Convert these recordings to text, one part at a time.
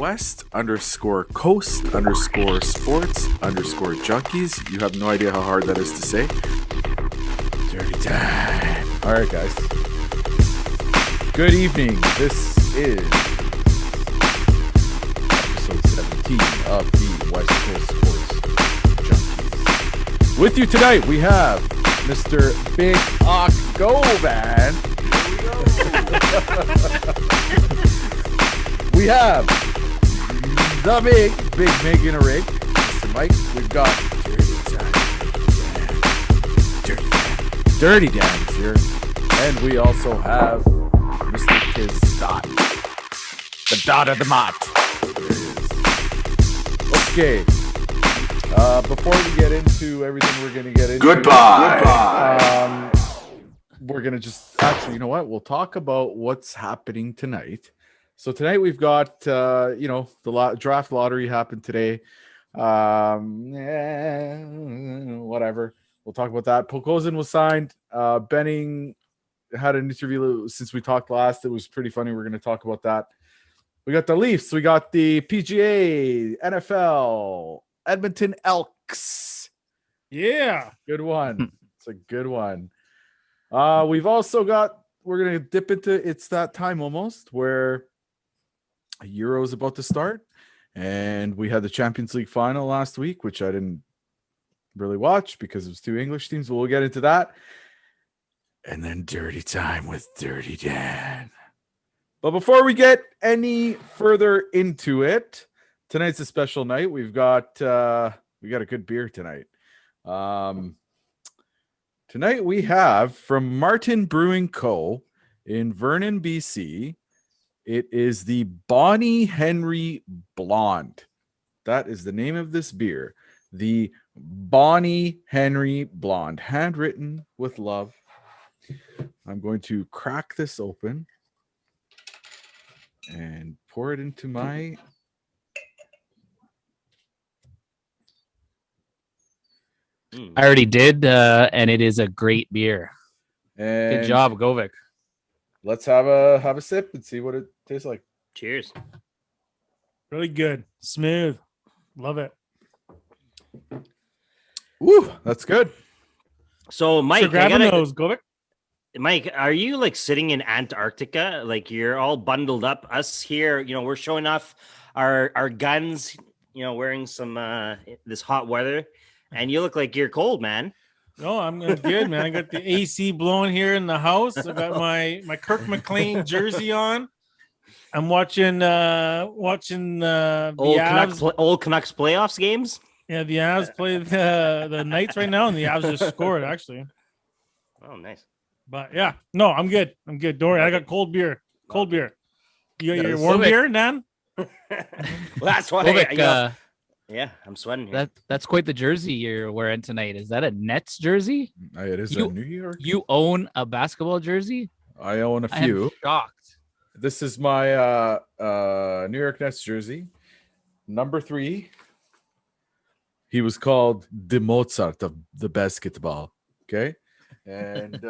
West_Coast_Sports_Junkies. You have no idea how hard that is to say. Dirty time. All right, guys. Good evening. This is episode 17 of the West Coast Sports Junkies. With you tonight, we have Mr. Big Hawk Govan. We have the big Meg in a rig, Mr. Mike. We've got Dirty Dan is here, and we also have Mr. Tiz Dot, the dot of the mot. Okay. Before we get into everything we're going to get into, Goodbye. We're going to just actually, you know what? We'll talk about what's happening tonight. So tonight we've got, the draft lottery happened today. Whatever. We'll talk about that. Pokozin was signed. Benning had an interview since we talked last. It was pretty funny. We're going to talk about that. We got the Leafs. We got the PGA, NFL, Edmonton Elks. Yeah. Good one. It's a good one. We've also got, we're going to dip into, it's that time almost where Euro is about to start. And we had the Champions League final last week, which I didn't really watch because it was two English teams, but we'll get into that. And then dirty time with Dirty Dan. But before we get any further into it, tonight's a special night. We've got a good beer tonight. Tonight we have from Marten Brewing Co. in Vernon, BC. It is the Bonnie Henry Blonde. That is the name of this beer. The Bonnie Henry Blonde, handwritten with love. I'm going to crack this open and pour it into my... I already did, and it is a great beer. And good job, Govik. Let's have a sip and see what it tastes like. Cheers. Really good. Smooth. Love it. Woo, that's good. So, Mike, grabbing those, Govik. Mike, are you like sitting in Antarctica? Like you're all bundled up. Us here, we're showing off our guns, wearing some this hot weather, and you look like you're cold, man. No, I'm good, man. I got the AC blowing here in the house. I got my Kirk McLean jersey on. I'm watching the old Canucks playoffs games. Yeah, the Avs play the Knights right now, and the Avs just scored actually. Oh, nice. But yeah, no, I'm good. I'm good. Don't worry, I got cold beer. Cold beer. You got your warm beer, Dan? Well, that's why. Govik, yeah, I'm sweating here. That's quite the jersey you're wearing tonight. Is that a Nets jersey? It is a New York. You own a basketball jersey? I own a few. I'm shocked. This is my New York Nets jersey, number 3. He was called the Mozart of the basketball. Okay, and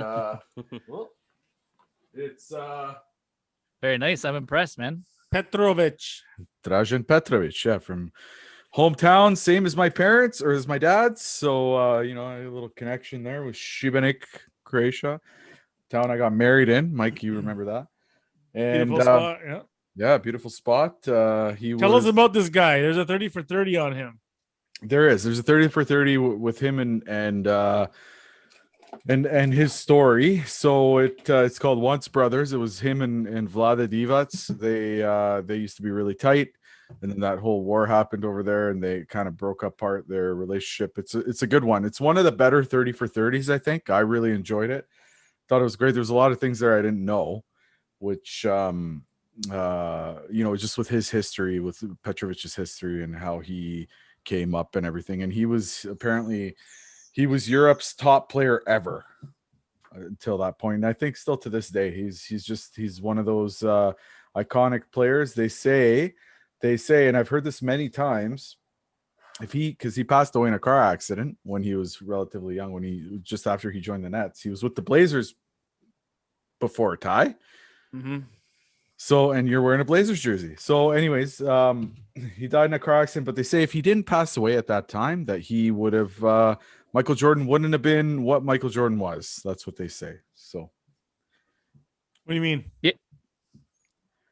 it's very nice. I'm impressed, man. Petrovic. Dražen Petrovic, yeah, from hometown, same as my parents or as my dad's. So I had a little connection there with Šibenik, Croatia, town I got married in. Mike, you remember that? And beautiful spot, yeah. Yeah, beautiful spot. Tell us about this guy. There's a 30 for 30 on him. There's a 30 for 30 with him and his story. So it's called Once Brothers. It was him and Vlada Divac. They used to be really tight, and then that whole war happened over there, and they kind of broke apart their relationship. It's a good one. It's one of the better 30 for 30s. I think I really enjoyed it. Thought it was great. There's a lot of things there I didn't know, which just with his history, with Petrovic's history, and how he came up and everything. And he was Europe's top player ever until that point. And I think still to this day, he's one of those iconic players. They say, and I've heard this many times, because he passed away in a car accident when he was relatively young, just after he joined the Nets. He was with the Blazers before Ty. Mm-hmm. So, and you're wearing a Blazers jersey. So, anyways, he died in a car accident. But they say if he didn't pass away at that time, that he would have Michael Jordan wouldn't have been what Michael Jordan was. That's what they say. So, What do you mean?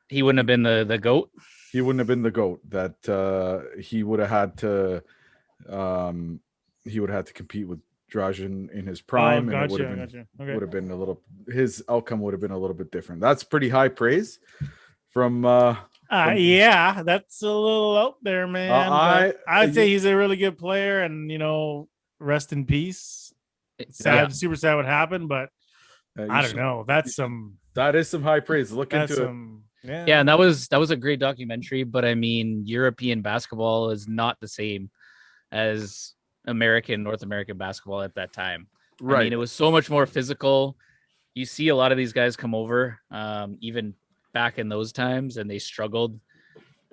He wouldn't have been the GOAT. he wouldn't have been the GOAT. That he would have had to. He would have had to compete with Dragan in his prime, and it would have been, Gotcha. Okay. would have been a little. His outcome would have been a little bit different. That's pretty high praise from. Yeah, that's a little out there, man. I'd say he's a really good player, and rest in peace. Sad, super sad what happened, but I don't know. That is some high praise. Look into it. Yeah, and that was a great documentary. But I mean, European basketball is not the same as North American basketball at that time. Right. I mean, it was so much more physical. You see a lot of these guys come over, even back in those times, and they struggled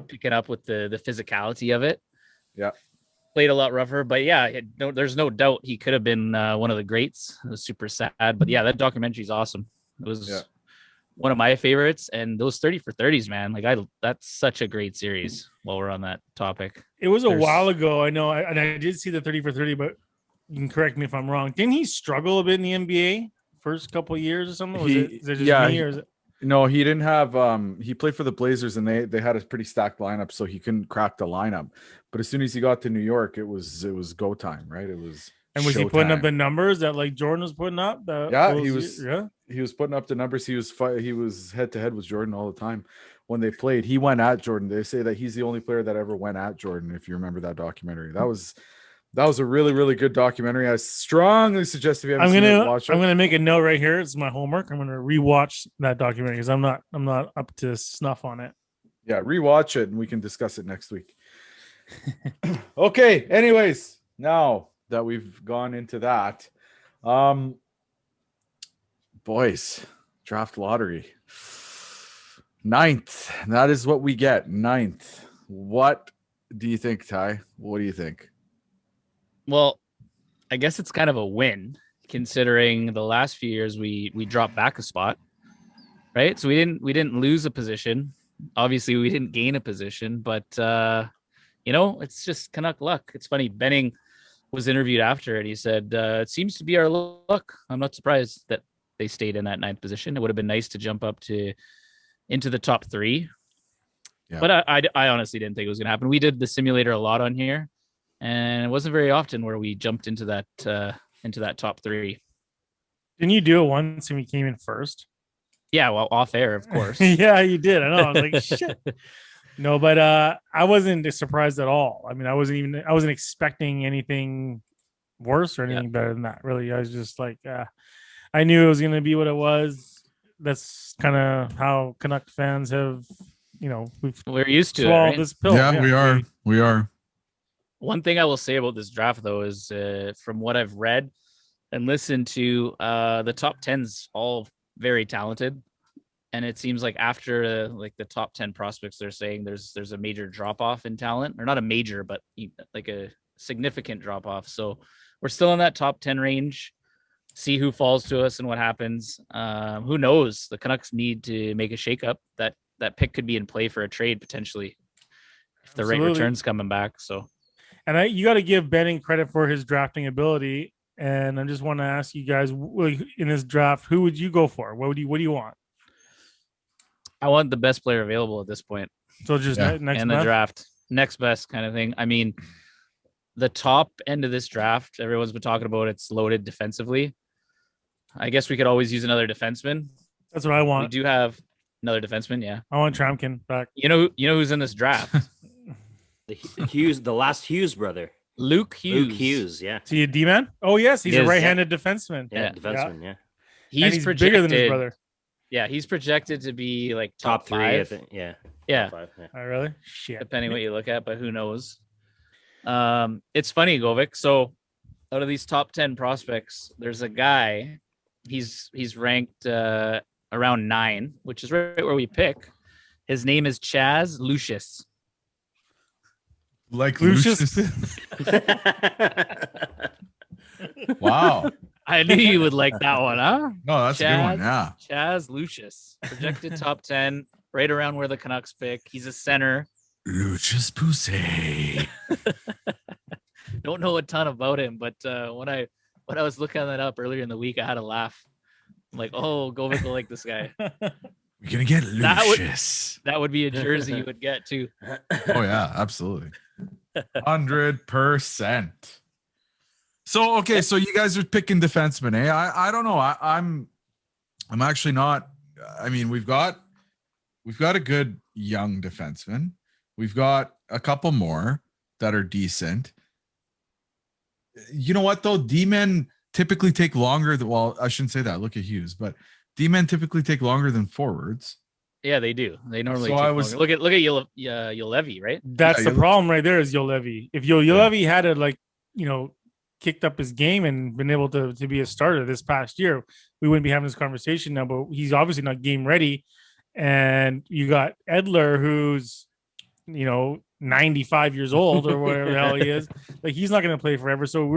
picking up with the physicality of it. Yeah. Played a lot rougher, but yeah, there's no doubt he could have been one of the greats. It was super sad, but yeah, that documentary is awesome. It was one of my favorites, and those 30 for 30s, man, that's such a great series. While we're on that topic, it was a while ago. I know, and I did see the 30 for 30, but you can correct me if I'm wrong. Didn't he struggle a bit in the NBA first couple of years or something? Is it just me, or is it? No, he didn't have. He played for the Blazers, and they had a pretty stacked lineup, so he couldn't crack the lineup. But as soon as he got to New York, it was go time, right? It was. And was he putting up the numbers that like Jordan was putting up? He was. Yeah, he was putting up the numbers. He was head to head with Jordan all the time when they played. He went at Jordan. They say that he's the only player that ever went at Jordan. If you remember that documentary, that was a really, really good documentary. I strongly suggest if you haven't seen it, watch it. I'm gonna make a note right here. It's my homework. I'm gonna rewatch that documentary because I'm not up to snuff on it. Yeah, rewatch it and we can discuss it next week. Okay. Anyways, now that we've gone into that, boys, draft lottery 9th. That is what we get. 9th. What do you think, Ty? What do you think? Well, I guess it's kind of a win considering the last few years we dropped back a spot, right? So we didn't lose a position. Obviously, we didn't gain a position, but it's just Canuck luck. It's funny. Benning was interviewed after it. He said, "It seems to be our luck." I'm not surprised that they stayed in that 9th position. It would have been nice to jump up into the top 3, but I honestly didn't think it was going to happen. We did the simulator a lot on here. And it wasn't very often where we jumped into that top 3. Didn't you do it once and we came in first? Yeah, well, off air, of course. Yeah, you did. I know. I was like, shit. No, but I wasn't surprised at all. I mean, I wasn't expecting anything worse or anything better than that. Really, I was just like, I knew it was going to be what it was. That's kind of how Canuck fans have, we're used to swallowed it, right? this pill. Yeah, we are. One thing I will say about this draft, though, is from what I've read and listened to, the top 10's all very talented. And it seems like after the top 10 prospects, they're saying there's a major drop off in talent, or not a major, but like a significant drop off. So we're still in that top 10 range. See who falls to us and what happens. Who knows? The Canucks need to make a shakeup. That pick could be in play for a trade potentially if the rate return's coming back. So. And you got to give Benning credit for his drafting ability. And I just want to ask you guys, in this draft, who would you go for? What do you want? I want the best player available at this point. So just next in the draft, next best kind of thing. I mean, the top end of this draft, everyone's been talking about it's loaded defensively. I guess we could always use another defenseman. That's what I want. We do have another defenseman. Yeah, I want Tramkin back. You know who's in this draft? The last Hughes brother. Luke Hughes. Luke Hughes, yeah. Is he a D-man? Oh, yes. He's a right-handed defenseman. Yeah, defenseman, yeah. He's bigger than his brother. Yeah, he's projected to be like top 3, 5. I think. Yeah. Yeah. 5, yeah. Oh, really? Shit. Depending what you look at, but who knows? It's funny, Govik. So out of these top 10 prospects, there's a guy, he's ranked around 9, which is right where we pick. His name is Chaz Lucius. Like Lucius. Wow. I knew you would like that one, huh? No, that's a good one. Yeah. Chaz Lucius, projected top 10. right around where the Canucks pick. He's a center. Lucius Poussey. Don't know a ton about him, but when I was looking that up earlier in the week, I had a laugh. I'm like, oh, Govik will like this guy. We're gonna get Lucius. That would be a jersey you would get too. Oh yeah, absolutely. 100%. So okay, so you guys are picking defensemen, eh? I don't know. I'm actually not. I mean, we've got a good young defenseman. We've got a couple more that are decent. You know what though? D-men typically take longer than, well, I shouldn't say that. Look at Hughes, but D-men typically take longer than forwards. Yeah, they do. They normally So take I was- longer. Look at Ulevi, right? That's Yeah, the problem right there is Ulevi. If Ulevi had a kicked up his game and been able to be a starter this past year, we wouldn't be having this conversation now. But he's obviously not game ready. And you got Edler, who's 95 years old or whatever the hell he is. Like, he's not going to play forever. So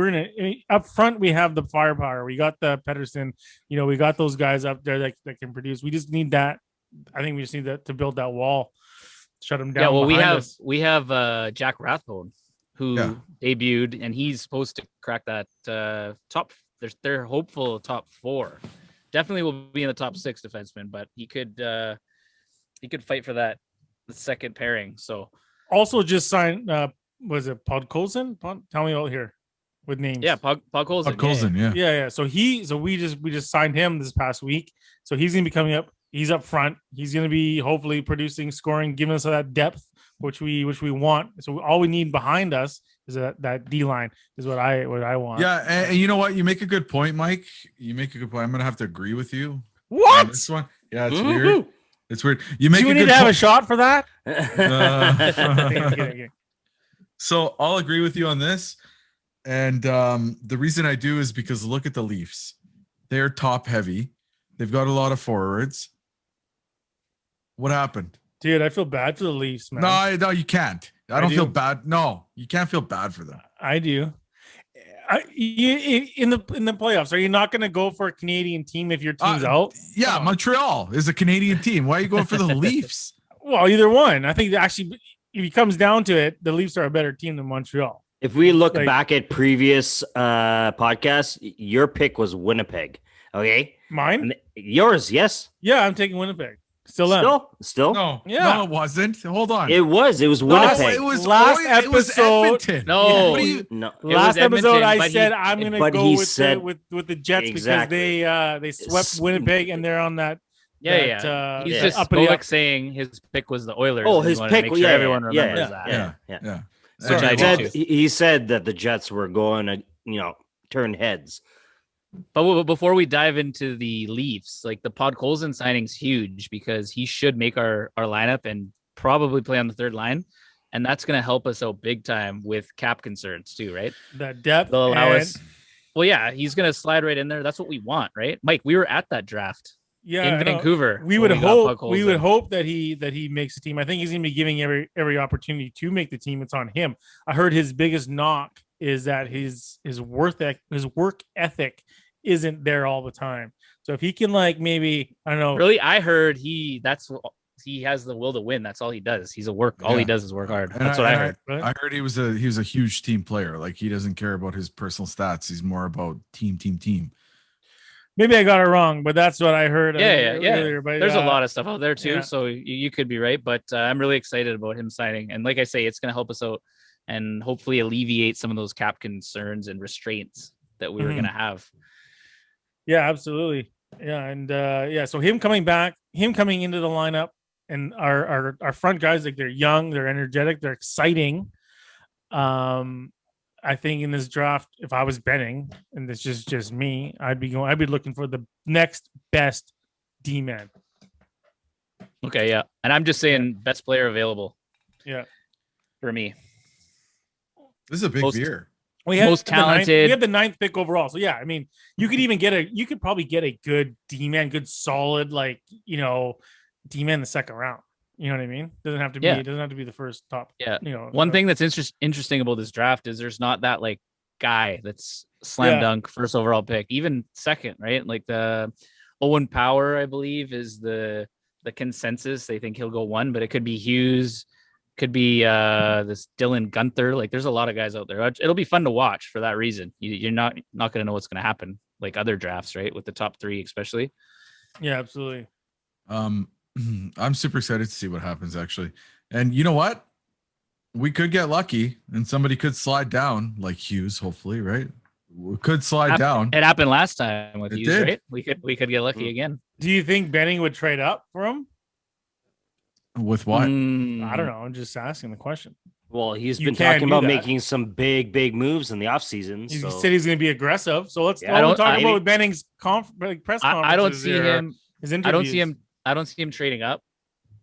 up front, we have the firepower. We got the Pedersen, we got those guys up there that can produce. We just need that. I think we just need that to build that wall, shut them down. Yeah, well, we have Jack Rathbone, who debuted, and he's supposed to crack that top. They're hopeful top 4. Definitely will be in the top 6 defenseman, but he could fight for the second pairing. So also just signed. Was it Podkolzin? Tell me out here with names. yeah, Podkolzin. Podkolzin, yeah. Yeah. So we just signed him this past week. So he's gonna be coming up. He's up front. He's gonna be hopefully producing, scoring, giving us that depth which we want. So all we need behind us is that D line is what I want. Yeah, and you know what? You make a good point, Mike. You make a good point. I'm gonna have to agree with you. What? On this one? Yeah, it's weird. It's weird. You make Do we a need good to have a point. shot for that? Uh, So I'll agree with you on this. And the reason I do is because look at the Leafs. They're top heavy. They've got a lot of forwards. What happened? Dude, I feel bad for the Leafs, man. No, you can't. I don't feel bad. No, you can't feel bad for them. I do. In the playoffs, are you not going to go for a Canadian team if your team's out? Yeah, Montreal is a Canadian team. Why are you going for the Leafs? Well, either one. I think that actually, if it comes down to it, the Leafs are a better team than Montreal. If we look back at previous podcasts, your pick was Winnipeg. Okay, Mine? yours, yes. Yeah, I'm taking Winnipeg. Still. No, Yeah. no, it wasn't. Hold on. It was No, Winnipeg. it was Last it was episode- Edmonton. No. What do you- No, It was Last episode, Edmonton, I but said he- I'm going to but go he with said- the Jets Exactly. because they swept Winnipeg and they're on that. Yeah. He's yeah. just Uppity up. Govik saying his pick was the Oilers. Oh, and he his wanted to pick. make sure Yeah, everyone yeah, remembers yeah, that. Yeah. Which I He do said, too. he said that the Jets were going to, turn heads. But before we dive into the Leafs, like the Podkolzin signing's huge because he should make our lineup and probably play on the third line. And that's going to help us out big time with cap concerns too, right? That depth. They'll allow and- us. Well, yeah, he's going to slide right in there. That's what we want, right? Mike, we were at that draft Yeah, in I know. Vancouver. We when would got hope. We Podkolzin. would hope that he makes the team. I think he's going to be giving every opportunity to make the team. It's on him. I heard his biggest knock is that his work ethic isn't there all the time. So if he can maybe I don't know. Really, I heard he has the will to win. That's all he does. He's all he Yeah. does is work hard. And That's what I heard. Right? I heard he was a huge team player. Like he doesn't care about his personal stats. He's more about team. Maybe I got it wrong, but that's what I heard. Yeah. Earlier, but, There's a lot of stuff out there too, yeah. so you could be right. But I'm really excited about him signing, and like I say, it's going to help us out and hopefully alleviate some of those cap concerns and restraints that we were Mhm. going to have. Yeah, absolutely. Yeah, and so him coming back, him coming into the lineup, and our front guys, they're young, they're energetic, they're exciting. I think in this draft, if I was betting, and this is just me, I'd be looking for the next best D-man. Okay, yeah, and I'm just saying best player available. Yeah. For me. This is a big Most- beer. We had Most the ninth- talented- we had the 9th pick overall. So yeah, I mean, you could probably get a good D-man, good solid D-man in the second round. You know what I mean? Doesn't have to be. Yeah. It doesn't have to be the first top. Yeah. You know, One thing that's interesting about this draft is there's not that guy that's slam Yeah. dunk first overall pick, even second, right? Like the Owen Power, I believe, is the the consensus. They think he'll go 1, but it could be Hughes, could be this Dylan Gunther. Like there's a lot of guys out there. It'll be fun to watch for that reason. You're not going to know what's going to happen like other drafts, right? With the top 3 especially. Yeah, absolutely. I'm super excited to see what happens actually. And you know what? We could get lucky and somebody could slide down like Hughes, hopefully, right? We could slide down. It happened last time with It Hughes, did. right? We could get lucky again. Do you think Benning would trade up for him? With what? I don't know. I'm just asking the question. Well, he's You been can talking do about that. making some big moves in the offseason. He So said he's going to be aggressive. So let's Yeah, I we'll don't- talk I- about Benning's press conferences. I don't see here, him. His I don't see interviews. him. I don't see him trading up,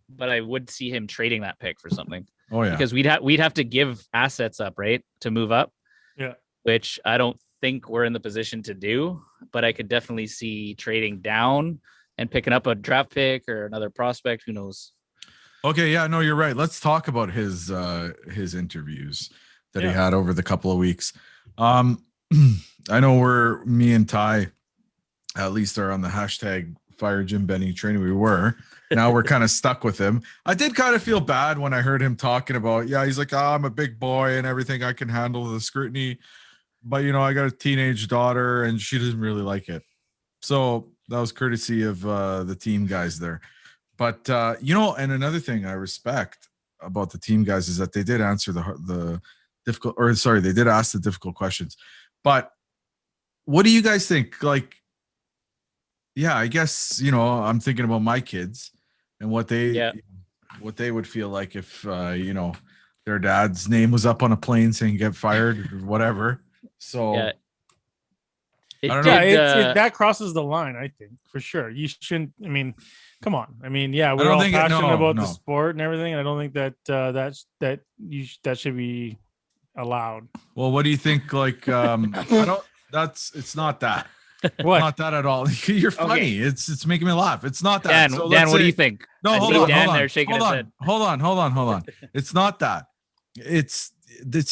but I would see him trading that pick for something Oh yeah. because we'd have to give assets up, right, to move up. Yeah. Which I don't think we're in the position to do, but I could definitely see trading down and picking up a draft pick or another prospect. Who knows? Okay, yeah, no, you're right. Let's talk about his interviews that he Yeah. had over the couple of weeks. I know me and Ty at least are on the hashtag fire Jim Benning training. We were. Now we're kind of stuck with him. I did kind of feel bad when I heard him talking about, he's like, I'm a big boy and everything. I can handle the scrutiny. But, I got a teenage daughter and she doesn't really like it. So that was courtesy of the team guys there. But, and another thing I respect about the team guys is that they did answer the difficult, or sorry, they did ask the difficult questions. But what do you guys think? Like, yeah, I guess, I'm thinking about my kids and what they would feel like if, their dad's name was up on a plane saying get fired or whatever. So Yeah. I don't Yeah, know. that crosses the line, I think, for sure. You shouldn't. I mean, come on. I mean, yeah, we're don't all think passionate about the no. sport and everything. And I don't think that that should be allowed. Well, what do you think? Like, it's not that. What? Not that at all. You're funny. It's making me laugh. It's not that. Dan, So Dan, let's what do say- you think? No, I hold see on, Dan hold there on, shaking hold his on, head. hold on. It's not that. It's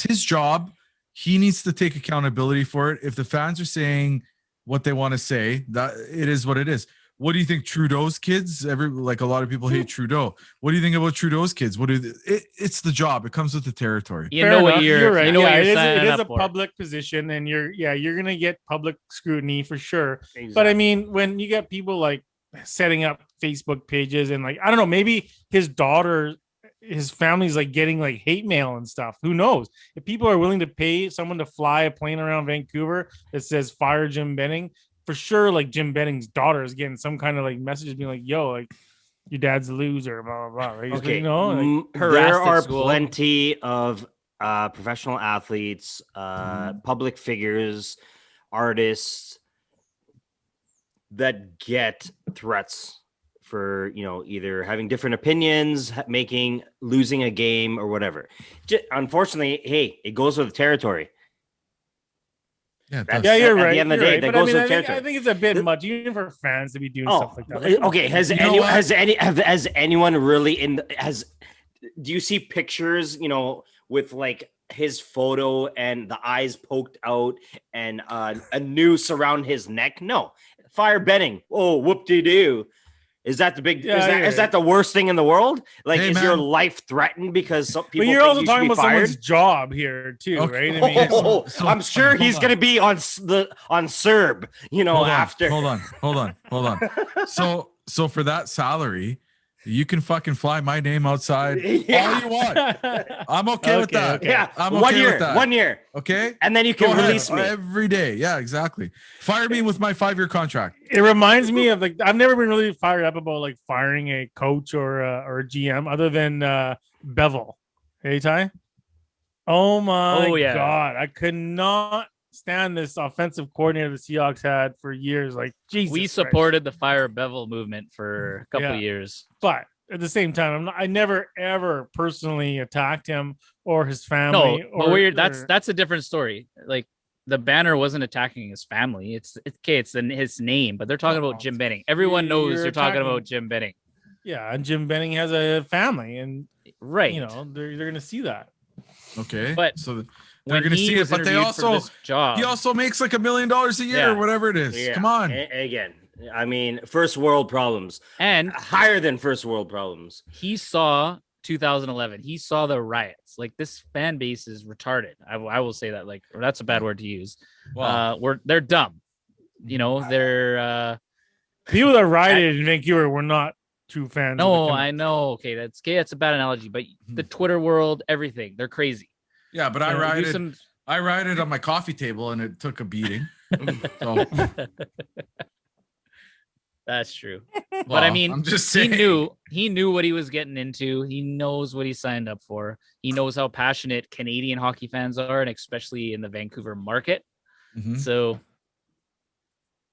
his job. He needs to take accountability for it. If the fans are saying what they want to say, that it is what it is. What do you think Trudeau's kids? Like a lot of people hate Trudeau. What do you think about Trudeau's kids? It's the job. It comes with the territory. You Fair know what enough. you're right. you know yeah, what you're it is, signing it is up a for. public position, and you're gonna get public scrutiny for sure. Exactly. But I mean, when you get people like setting up Facebook pages and like I don't know, maybe his family's like getting like hate mail and stuff. Who knows? If people are willing to pay someone to fly a plane around Vancouver that says fire Jim Benning, for sure, like Jim Benning's daughter is getting some kind of like message being like, yo, like your dad's a loser, blah blah blah. Right? Okay. Like, harassed There at are school. plenty of professional athletes, public figures, artists that get threats for either having different opinions, losing a game or whatever. Unfortunately, hey, it goes with the territory. Yeah, it That's- does. yeah, you're at the right. end of the you're day, right. that But goes with I territory. think it's a bit much even for fans to be doing Oh, stuff like that. Like, okay. Has You know anyone what? do you see pictures, with like his photo and the eyes poked out and a noose around his neck? No. Fire Benning. Oh, whoop-de-doo. Is that the big? Yeah, is that the worst thing in the world? Like, Hey, is your man. life threatened because some people? but you're think also you should talking be about fired? someone's job here too, Okay. right? I mean, Oh, So- I'm sure hold he's on. going to be on Serb. After. Hold on. So for that salary, you can fucking fly my name outside Yeah. all you want. I'm okay with that. okay. Yeah, I'm 1 okay year. with that. 1 year, Okay. and then you Go can ahead. release me. Every day. Yeah, exactly. Fire me with my 5-year contract. it reminds me of like I've never been really fired up about like firing a coach or a GM other than Bevel. Hey Ty. Oh my Oh, yeah. god, I could not stand this offensive coordinator the Seahawks had for years. Like Jesus, We Christ. supported the Fire Bevel movement for a couple Yeah. of years. but at the same time, I never ever personally attacked him or his No, family. but that's a different story. Like the banner wasn't attacking his family. It's his name, but they're talking Oh, about Jim Benning. Everyone knows you're you're talking attacking- about Jim Benning, yeah. And Jim Benning has a family, and right? they're gonna see that. Okay. But so they're when gonna he see it, was but they interviewed for also this job, he also makes like $1 million a year Yeah. or whatever it is. Yeah. Come on. Again, I mean, first world problems, And higher than first world problems. he saw 2011. He saw the riots. Like, this fan base is retarded. I will say that. Like, or that's a bad word to use. Well, They're dumb. You know, they're People that rioted in Vancouver were not true fans. of the no, Canucks. I know. Okay, that's a bad analogy, but the Twitter world, everything, they're crazy. yeah, but I You know, do rioted. some- I rioted on my coffee table, and it took a beating. So, That's true. But I well, mean, I'm just he saying. knew what he was getting into. He knows what he signed up for. He knows how passionate Canadian hockey fans are, and especially in the Vancouver market. Mhm. So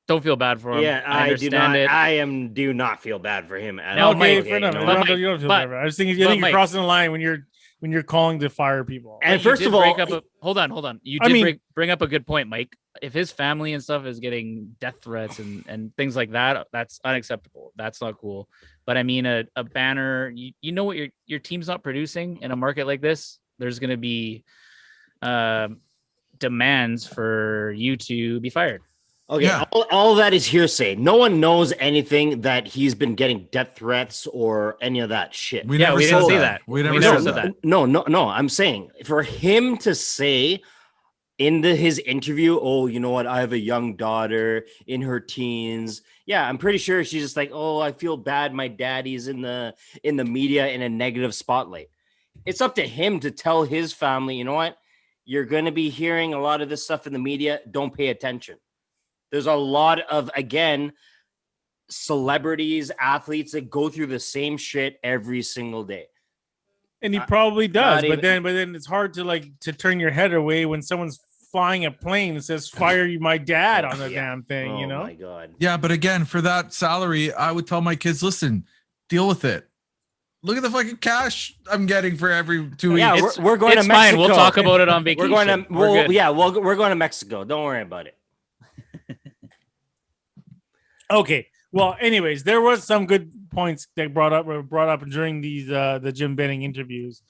don't feel bad for him. Yeah, I I do understand not. it. Do not feel bad for him at No, all. Mike, Okay, fair enough. you You know? don't, But you don't feel Mike- bad. I just think but I think you're Mike- crossing the line when you're calling to fire people. And But you first did of all, break up hold on. You I did mean- bring up a good point, Mike. If his family and stuff is getting death threats and things like that, that's unacceptable. That's not cool. But I mean, a banner, you know what your team's not producing in a market like this. There's going to be demands for you to be fired. okay, Yeah. all that is hearsay. No one knows anything that he's been getting death threats or any of that shit. We Yeah, never we said didn't say that. that. We We never never said said that. that. No. I'm saying for him to say in his interview, oh, you know what? I have a young daughter in her teens. Yeah, I'm pretty sure she's just like, oh, I feel bad. My daddy's in the media in a negative spotlight. It's up to him to tell his family, you know what? You're going to be hearing a lot of this stuff in the media. Don't pay attention. There's a lot of, again, celebrities, athletes that go through the same shit every single day. And he probably does, not but then it's hard to turn your head away when someone's flying a plane that says "Fire my dad" on the Yeah. damn thing. You Oh know, my God. Yeah, but again, for that salary, I would tell my kids, listen, deal with it. Look at the fucking cash I'm getting for every 2 weeks. Yeah, It's- we're going it's to Mexico. fine. We'll talk about it on We're vacation. going to We're good. we're going to Mexico. Don't worry about it. Okay. Well, anyways, there was some good points that brought up during these the Jim Benning interviews.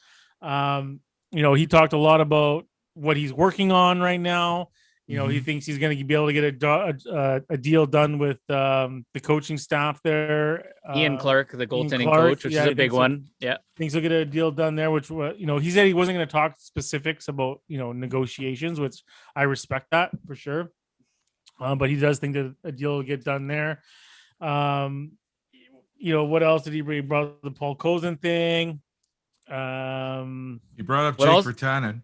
He talked a lot about what he's working on right now. He thinks he's going to be able to get a deal done with the coaching staff there. Ian Clark, the goaltending Clark, coach, which yeah, is I a big think so. one. Yeah. Thinks he'll get a deal done there, which he said he wasn't going to talk specifics about negotiations, which I respect that for sure. But he does think that a deal will get done there. What else did he bring? He brought up the Paul Cozen thing. He brought up What Jake else? Virtanen.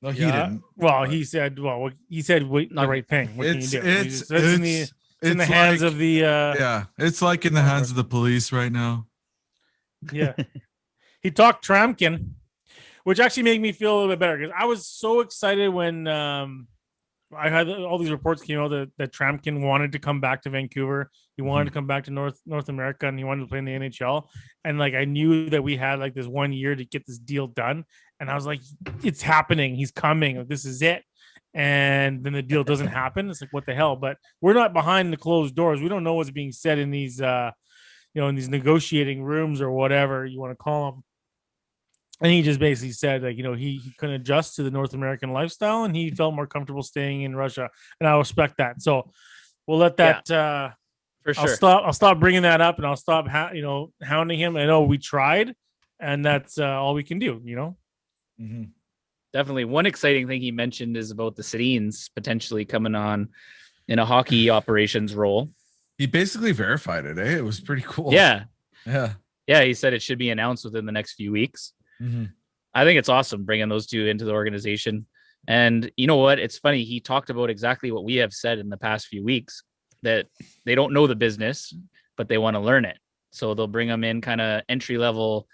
No, he Yeah. didn't. Well, he said the right thing. What It's can you do? it's It's in the it's hands like- of the yeah, it's like in the hands of the police right now. yeah. He talked Tramkin, which actually made me feel a little bit better because I was so excited when I had all these reports came out that Tramkin wanted to come back to Vancouver. He wanted to come back to North America, and he wanted to play in the NHL. And I knew that we had this 1 year to get this deal done. And I was like, it's happening. He's coming. This is it. And then the deal doesn't happen. It's like, what the hell? But we're not behind the closed doors. We don't know what's being said in these, in these negotiating rooms or whatever you want to call them. And he just basically said, he couldn't adjust to the North American lifestyle, and he felt more comfortable staying in Russia. And I respect that. So we'll let that. For sure. I'll stop bringing that up, and I'll stop, hounding him. I know we tried, and that's all we can do. Definitely. One exciting thing he mentioned is about the Sedins potentially coming on in a hockey operations role. He basically verified it. It was pretty cool. Yeah. Yeah. Yeah. He said it should be announced within the next few weeks. I think it's awesome bringing those two into the organization. And you know what? It's funny. He talked about exactly what we have said in the past few weeks, that they don't know the business, but they want to learn it. So they'll bring them in kind of entry level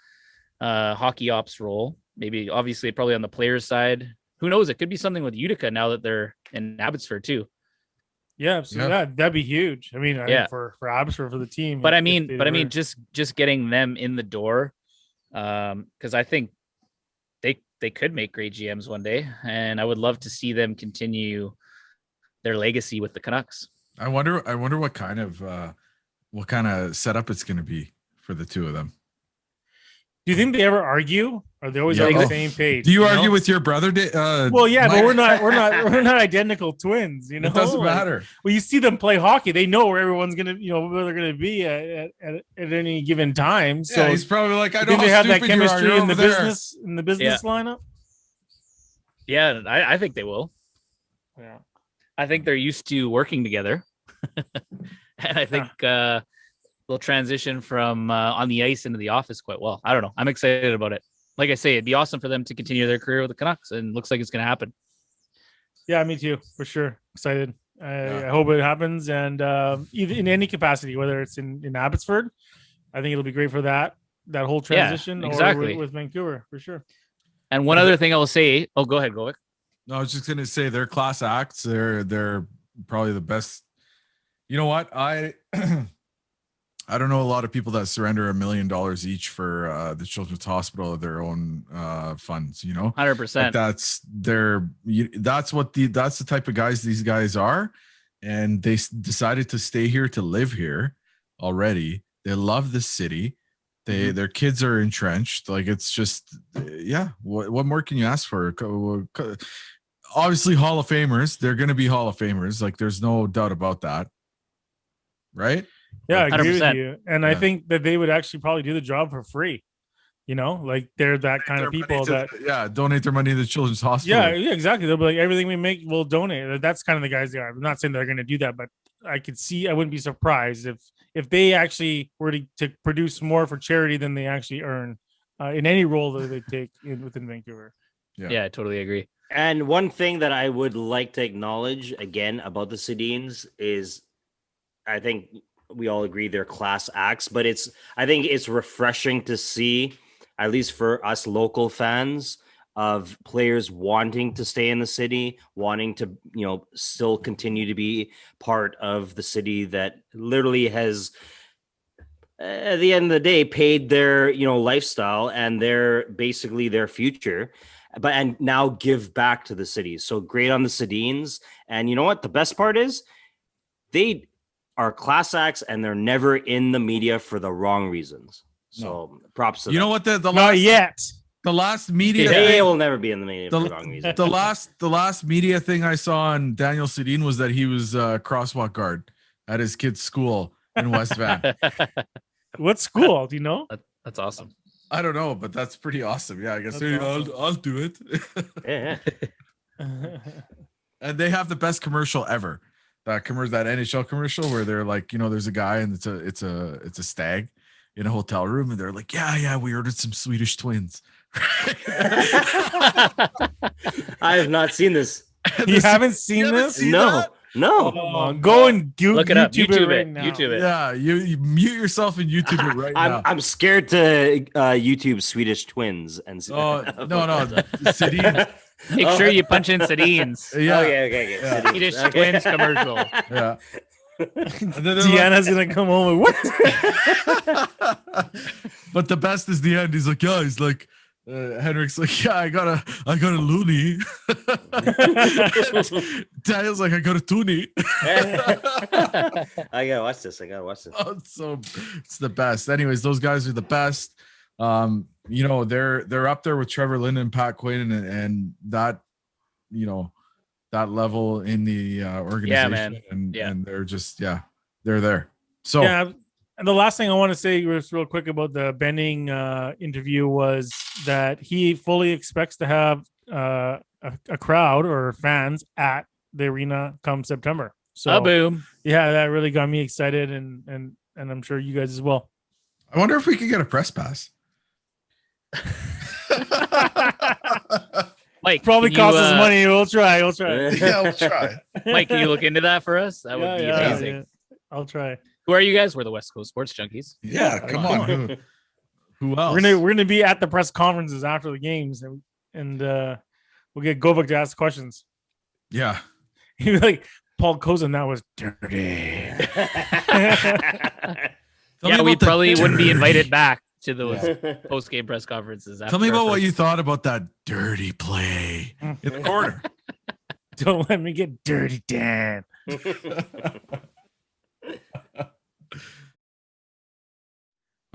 hockey ops role. Maybe obviously probably on the players side. Who knows? It could be something with Utica now that they're in Abbotsford too. Yeah, so that'd be huge. I mean, I think for Abbotsford, for the team. But I mean, just getting them in the door, because I think they could make great GMs one day, and I would love to see them continue their legacy with the Canucks. I wonder what kind of setup it's going to be for the two of them. Do you think they ever argue? Are they always Yeah. on the Oh. same page? Do you know? argue with your brother? Well, yeah, but Mike? we're not identical twins. You know, It doesn't Like, matter. Well, you see them play hockey; they know where everyone's gonna, where they're gonna be at any given time. So Yeah, he's probably like, I you know think how they have that stupid you are. chemistry You're in the over there. business lineup. Yeah, I think they will. Yeah. I think they're used to working together, and I think they'll transition from on the ice into the office quite well. I don't know. I'm excited about it. Like I say, it'd be awesome for them to continue their career with the Canucks, and looks like it's going to happen. Yeah, me too, for sure. Excited. I hope it happens, and either in any capacity, whether it's in Abbotsford, I think it'll be great for that whole transition, exactly. or with Vancouver for sure. And one other thing I will say. Oh, go ahead, Govic. No, I was just gonna say they're class acts. They're probably the best. You know what? I don't know a lot of people that surrender $1 million each for the Children's Hospital of their own funds. 100%. That's the type of guys these guys are, and they decided to stay here to live here already. They love the city. Their kids are entrenched. Like, it's just, yeah. What more can you ask for? Obviously, Hall of Famers. They're going to be Hall of Famers. Like, there's no doubt about that, right? Yeah, I agree 100%. with you, and I think that they would actually probably do the job for free. Like they're that kind of people that donate their money to the Children's Hospital. Yeah, exactly. They'll be like, everything we make, we'll donate. That's kind of the guys they are. I'm not saying they're going to do that, but I wouldn't be surprised if they actually were to produce more for charity than they actually earn in any role that they take within Vancouver. Yeah, I totally agree. And one thing that I would like to acknowledge again about the Sedins is, I think we all agree they're class acts, but I think it's refreshing to see, at least for us local fans, of players wanting to stay in the city, wanting to, still continue to be part of the city that literally has, at the end of the day, paid their, lifestyle and basically their future, and now give back to the city. So great on the Sedins. And you know what? The best part is they are class acts and they're never in the media for the wrong reasons. So props to them. You know what? The Not last yet. the last media They thing, will never be in the media for the wrong reasons. the last media thing I saw on Daniel Sedin was that he was a crosswalk guard at his kid's school in West Van. What school? Do you know? That's awesome. I don't know, but that's pretty awesome. Yeah, I guess That's awesome. I'll do it. Yeah. And they have the best commercial ever. That NHL commercial where they're like, there's a guy and it's a stag in a hotel room, and they're like, yeah, we ordered some Swedish twins. I have not seen this. You haven't seen this? No. Go and Look it up. YouTube YouTube right it. now. YouTube it. Yeah, you mute yourself and YouTube it right now. I'm scared to YouTube Swedish twins and Oh no, Sedin. Make sure you punch in Sedins. Yeah, Okay. Yeah. Swedish Twins commercial. yeah. And then they're like- Deanna's gonna come home with what? but the best is the end. He's like, Henrik's like, yeah, I got a loony. Daniel's like, I got a toonie. I gotta watch this. Oh, it's the best. Anyways, those guys are the best. They're up there with Trevor Linden, Pat Quinn, and that, that level in the organization. And they're just, they're there. So and the last thing I want to say was real quick about the Benning interview was that he fully expects to have a crowd or fans at the arena come September. So boom. Yeah, that really got me excited, and I'm sure you guys as well. I wonder if we could get a press pass. Mike, Probably can costs you, us money. We'll try. Yeah, we'll try. Mike, can you look into that for us? That would be amazing. Yeah. I'll try. Who are you guys? We're the West Coast Sports Junkies. Yeah, come on. Who else? We're gonna be at the press conferences after the games, and we'll get Govic to ask questions. Yeah. He'd be like, Paul Kozin, that was dirty. We probably wouldn't be invited back to those post-game press conferences. Tell me about what you thought about that dirty play in the corner. Don't let me get dirty, Dan.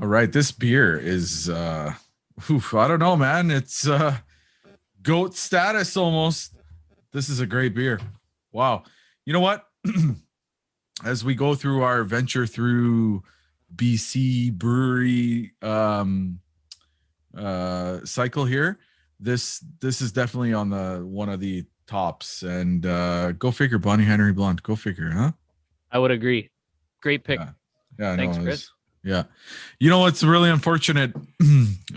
All right, this beer is Oof, I don't know, man. It's goat status almost. This is a great beer. Wow. You know what? As we go through our venture through BC brewery cycle here, this is definitely on the one of the tops. And go figure, Bonnie Henry Blunt. Go figure, huh? I would agree. Great pick. Yeah, Thanks, no, Chris. Yeah. You know what's really unfortunate?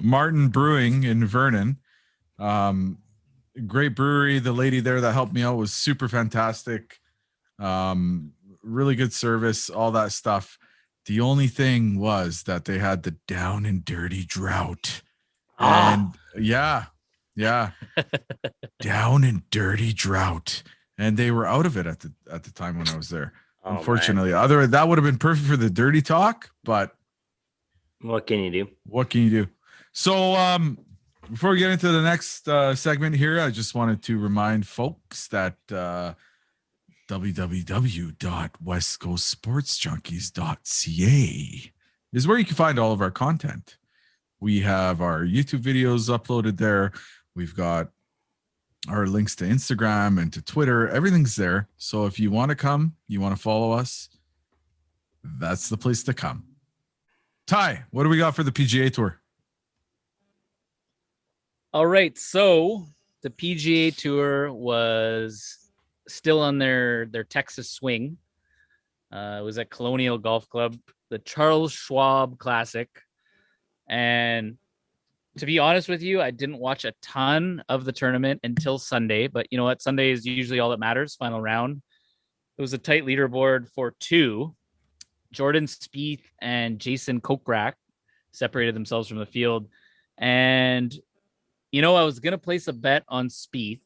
Marten Brewing in Vernon. Great brewery. The lady there that helped me out was super fantastic. Really good service, all that stuff. The only thing was that they had the down and dirty drought. And yeah. Down and dirty drought. And they were out of it at the time when I was there. Unfortunately, other that would have been perfect for the dirty talk, but what can you do? What can you do? So, before we get into the next segment here, I just wanted to remind folks that www.westcoastsportsjunkies.ca is where you can find all of our content. We have our YouTube videos uploaded there. We've got our links to Instagram and to Twitter. Everything's there. So if you want to come, you want to follow us, that's the place to come. Ty, what do we got for the PGA Tour? All right. So the PGA Tour was still on their Texas swing. It was at Colonial Golf Club, the Charles Schwab Classic. And to be honest with you, I didn't watch a ton of the tournament until Sunday, but you know what? Sunday is usually all that matters. Final round. It was a tight leaderboard for two. Jordan Spieth and Jason Kokrak separated themselves from the field. And, you know, I was going to place a bet on Spieth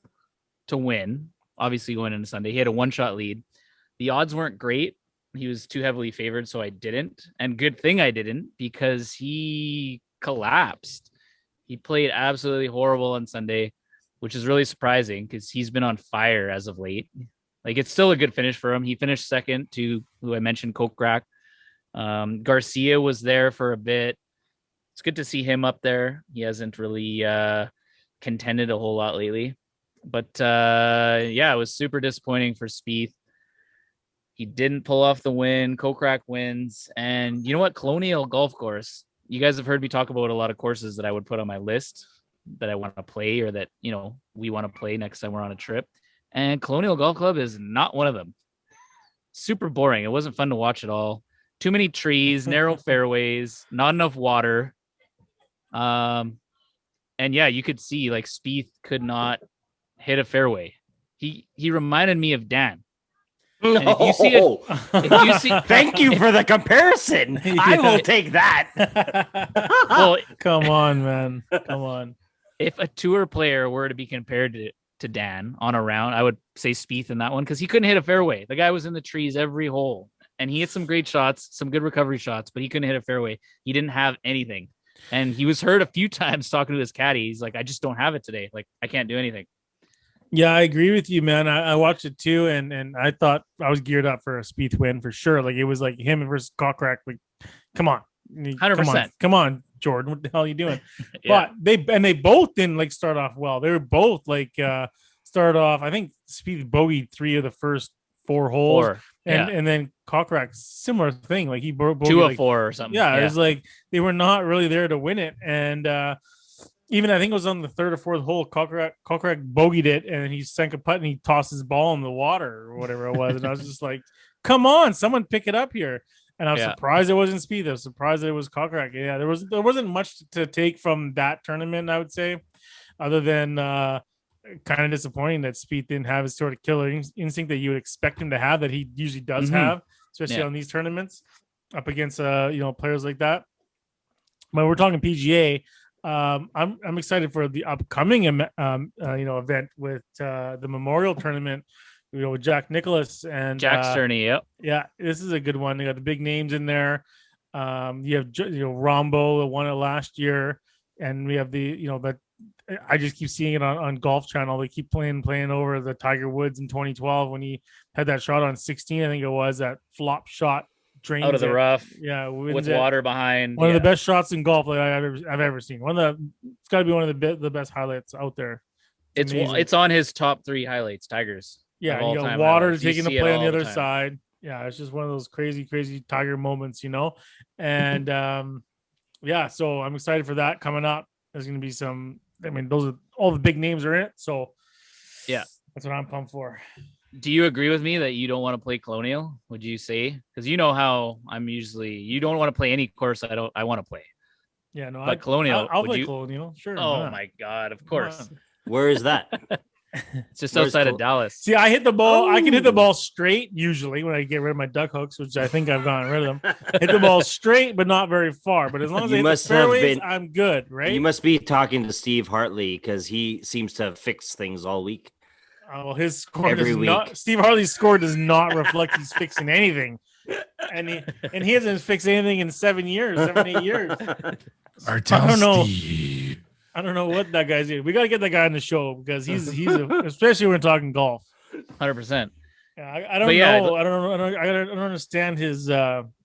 to win, obviously going into Sunday. He had a one-shot lead. The odds weren't great. He was too heavily favored, so I didn't. And good thing I didn't, because he collapsed. He played absolutely horrible on Sunday, which is really surprising because he's been on fire as of late. Like, it's still a good finish for him. He finished second to who I mentioned, Kokrak. Garcia was there for a bit. It's good to see him up there. He hasn't really contended a whole lot lately. But yeah, it was super disappointing for Spieth. He didn't pull off the win. Kokrak wins. And you know what? Colonial Golf Course. You guys have heard me talk about a lot of courses that I would put on my list that I want to play, or that, you know, we want to play next time we're on a trip. And Colonial Golf Club is not one of them. Super boring. It wasn't fun to watch at all. Too many trees, narrow fairways, not enough water. And yeah, you could see like Spieth could not hit a fairway. He reminded me of Dan. No. And if you see it, if you see, Thank you for the comparison. I will take that. well, Come on, man. Come on. if a tour player were to be compared to Dan on a round, I would say Spieth in that one, because he couldn't hit a fairway. The guy was in the trees every hole, and he hit some great shots, some good recovery shots, but he couldn't hit a fairway. He didn't have anything. And he was heard a few times talking to his caddy. He's like, I just don't have it today. Like, I can't do anything. Yeah, I agree with you, man. I watched it too, and I thought I was geared up for a Spieth win for sure. Like, it was like him versus Kokrak. Like, come on, 100%. Come on, Jordan. What the hell are you doing? Yeah. But they both didn't like start off well. They were both like started off. I think Spieth bogeyed 3 of the first 4 holes, and then Kokrak similar thing. Like he bogeyed 2 of like 4 or something. Yeah, it was like they were not really there to win it. And even I think it was on the 3rd or 4th hole, Kokrak bogeyed it, and he sank a putt and he tossed his ball in the water or whatever it was. And I was just like, come on, someone pick it up here. And I was surprised it wasn't Spieth. I was surprised that it was Kokrak. Yeah, there wasn't much to take from that tournament, I would say, other than kind of disappointing that Spieth didn't have his sort of killer instinct that you would expect him to have, that he usually does have, especially on these tournaments up against players like that. But we're talking PGA. I'm excited for the upcoming event with the Memorial Tournament, with Jack Nicklaus and Jack's tourney. Yep. Yeah, this is a good one. They got the big names in there. You have Rombo, who won it last year, and we have that I just keep seeing it on Golf Channel. They keep playing over the Tiger Woods in 2012 when he had that shot on 16. I think it was that flop shot drains out of the it. rough Yeah, with wins it. water behind. One of the Yeah. best shots in golf that I've ever seen. It's got to be one of the best highlights out there. Amazing. It's on his top 3 highlights. Tigers. Yeah, of and you got all-time water highlights. You taking the see it play on the all other time. side. Yeah, it's just one of those crazy Tiger moments, And yeah, so I'm excited for that coming up. There's going to be some. I mean, those are all the big names are in it. So Yeah. that's what I'm pumped for. Do you agree with me that you don't want to play Colonial? Would you say? Because you know how I'm usually. You don't want to play any course I want to play. Yeah, no, But Colonial, I'll would play you- Colonial. Sure. why Oh not? my God! Of Come course. on. Where is that? It's just Where's outside Col- of Dallas. See, I hit the ball. I can hit the Oh. ball straight usually when I get rid of my duck hooks, which I think I've gotten rid of them. Hit the ball straight, but not very far. But as long as You I hit the must have fairways, been- I'm good, right? You must be talking to Steve Hartley because he seems to have fixed things all week. Well, his score Every does not. week. Steve Harley's score does not reflect he's fixing anything, and he hasn't fixed anything in 7 years, 8 years. Our I don't know. Steve. I don't know what that guy's doing. We got to get that guy on the show because especially when we're talking golf. 100%. Yeah, I don't But yeah, know. I don't understand his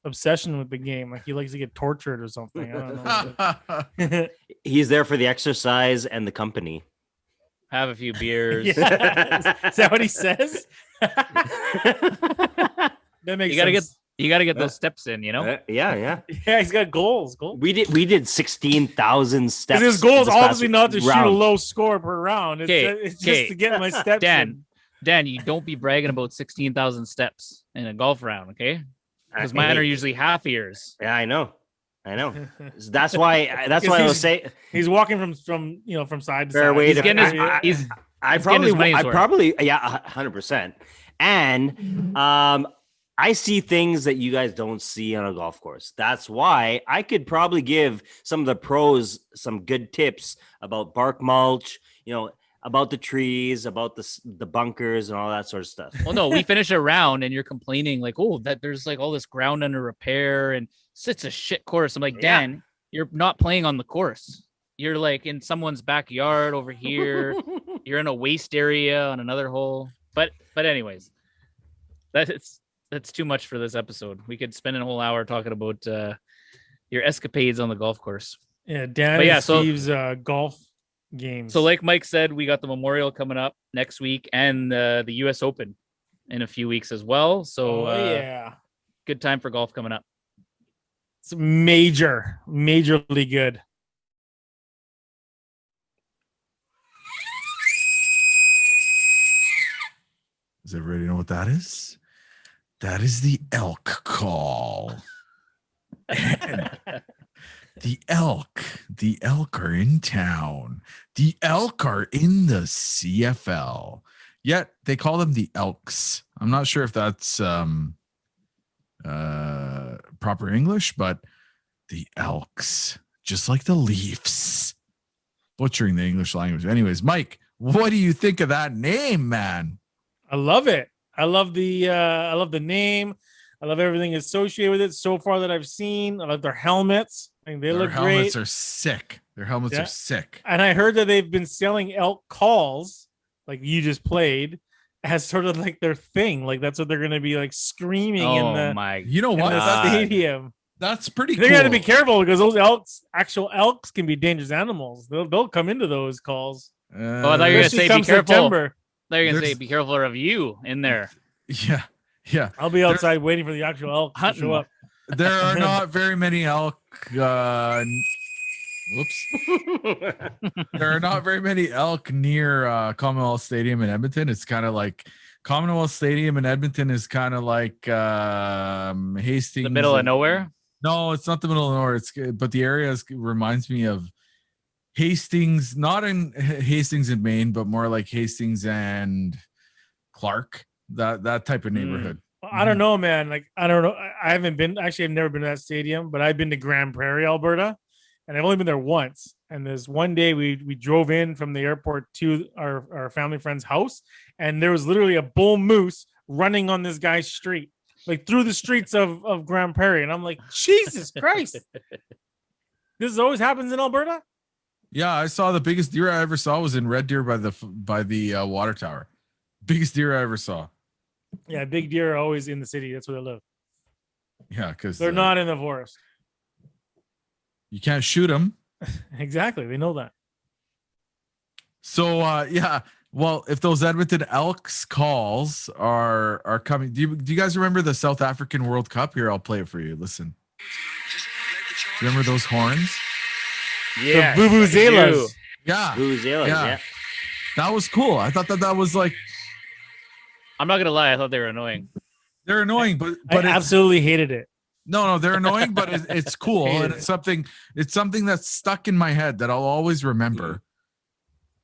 obsession with the game. Like he likes to get tortured or something. I don't know. He's there for the exercise and the company. Have a few beers. Yeah. Is that what he says? That makes You gotta sense. You got to get those steps in. You know. Yeah. Yeah, he's got goals. We did 16,000 steps. Because his goal is this past obviously not to shoot a round. low score per round. It's just to get my steps in. Dan, you don't be bragging about 16,000 steps in a golf round, okay? Because mine are usually half years. Yeah, I know. That's why I was saying He's walking from side to fairway side. to He's I getting his money's worth. probably 100%. And I see things that you guys don't see on a golf course. That's why I could probably give some of the pros some good tips about bark mulch, about the trees, about the bunkers and all that sort of stuff. Well, no, we finish a round and you're complaining like, oh, that there's like all this ground under repair and it's a shit course. I'm like, Yeah. Dan, you're not playing on the course. You're like in someone's backyard over here. You're in a waste area on another hole. But anyways, that's too much for this episode. We could spend a whole hour talking about your escapades on the golf course. Yeah, Dan But yeah, and so- Steve's golf games. So like Mike said, we got the Memorial coming up next week and the US Open in a few weeks as well. So yeah, good time for golf coming up. it's majorly good. Does everybody know what that is? That is the elk call. And the elk are in town. The elk are in the CFL. Yet they call them the Elks. I'm not sure if that's proper English, but the Elks, just like the Leafs. Butchering the English language. Anyways, Mike, what do you think of that name, man? I love it. I love the name. I love everything associated with it so far that I've seen. I love their helmets. I think they Their look helmets great. are sick. Their helmets Yeah. are sick. And I heard that they've been selling elk calls, like you just played, as sort of like their thing. Like that's what they're going to be like screaming in Oh the, my You know in what? the God. stadium. That's pretty They cool. got to be careful because those actual elks can be dangerous animals. They'll come into those calls. Oh, I thought you were gonna Especially say, come be careful. September. They're gonna say There's- be careful of you in there. Yeah. I'll be outside waiting for the actual elk to Hunting. show up. There are not very many elk. Whoops. There are not very many elk near Commonwealth Stadium in Edmonton. It's kind of like Commonwealth Stadium in Edmonton is kind of like Hastings. The middle of nowhere. No, it's not the middle of nowhere. But the area reminds me of Hastings, not in Hastings in Maine, but more like Hastings and Clark. That type of neighborhood. I don't know, man. Like, I don't know. I haven't been, actually, I've never been to that stadium, but I've been to Grand Prairie, Alberta, and I've only been there once. And there's one day we drove in from the airport to our family friend's house, and there was literally a bull moose running on this guy's street, like through the streets of Grand Prairie. And I'm like, Jesus Christ. This always happens in Alberta? Yeah, I saw the biggest deer I ever saw was in Red Deer by the water tower. Biggest deer I ever saw. Yeah, big deer are always in the city. That's where they live. Yeah, because They're not in the forest. You can't shoot them. Exactly. They know that. So yeah. Well, if those Edmonton Elks calls are coming, do you guys remember the South African World Cup? Here, I'll play it for you. Listen. Do you remember those horns? Yeah. The vuvuzelas. Yeah. Vuvuzelas, yeah. That was cool. I thought that was like, I'm not gonna lie, I thought they were annoying. they're annoying, but I it's, absolutely hated it. no, they're annoying, but it's cool, and it's something that's stuck in my head that I'll always remember.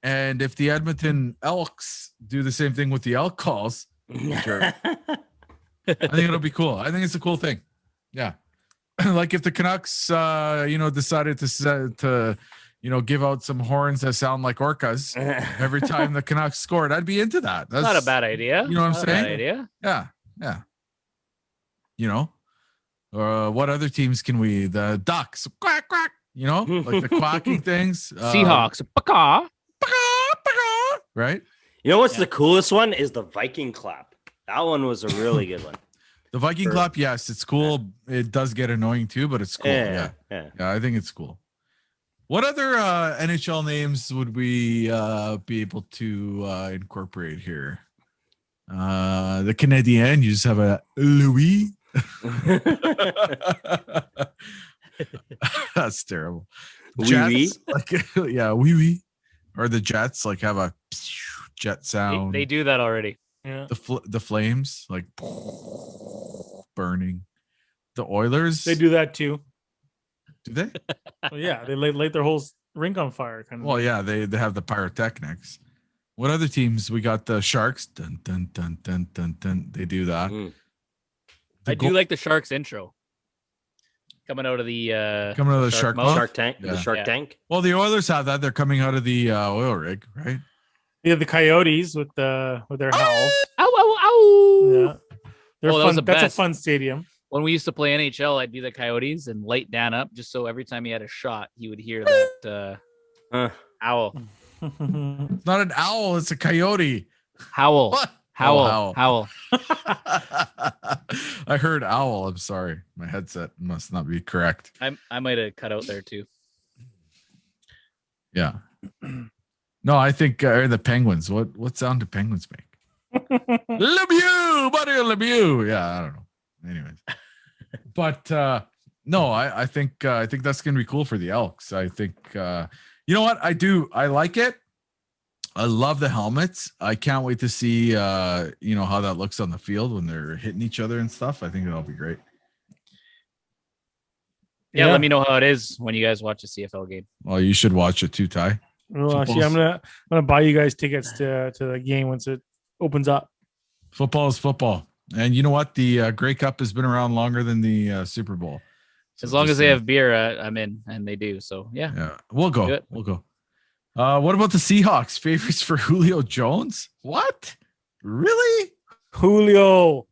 And if the Edmonton Elks do the same thing with the elk calls, I think it'll be cool. I think it's a cool thing. Yeah. Like if the Canucks, decided to give out some horns that sound like orcas every time the Canucks scored, I'd be into that. That's Not a bad idea. You know what I'm Not a bad saying? idea. Yeah. What other teams can we? The Ducks, quack quack. Like the quacking things. Seahawks. Paka. Right. You know what's the coolest one is the Viking clap. That one was a really good one. The Viking clap, yes, it's cool. It does get annoying too, but it's cool. Yeah, I think it's cool. What other NHL names would we be able to incorporate here? The Canadian, you just have a Louis. That's terrible. Jets, wee. Or the Jets, like have a jet sound. They do that already. Yeah. The flames, like burning. The Oilers, They do that too. do they? Well, yeah, they light their whole rink on fire. Kind of. Well, yeah, they have the pyrotechnics. What other teams? We got the Sharks. Dun dun dun dun dun dun. They do that. I do like the Sharks intro. Coming out of the Shark mode. Shark Tank. Yeah. The Shark Tank. Well, the Oilers have that. They're coming out of the oil rig, right? Yeah, the Coyotes with their howl. Ow, ow, ow. Yeah, they're Oh, that fun. was the That's best. a fun stadium. When we used to play NHL, I'd be the Coyotes and light Dan up just so every time he had a shot, he would hear that owl. It's not an owl. It's a coyote. Howl. What? Howl. Oh, Howl. I heard owl. I'm sorry. My headset must not be correct. I might have cut out there too. Yeah. No, I think the Penguins. What sound do Penguins make? Lemieux, buddy, Lemieux. Yeah, I don't know. Anyways, but no, I think that's gonna be cool for the Elks. I think you know what I do. I like it. I love the helmets. I can't wait to see how that looks on the field when they're hitting each other and stuff. I think that'll be great. Yeah, let me know how it is when you guys watch a CFL game. Well, you should watch it too, Ty. Well, actually, I'm gonna buy you guys tickets to the game once it opens up. Football is football, and you know what? The Grey Cup has been around longer than the Super Bowl. So As long as they have beer, I'm in, and they do. So yeah, we'll go. Good. We'll go. What about the Seahawks? Favorites for Julio Jones? What? Really? Julio.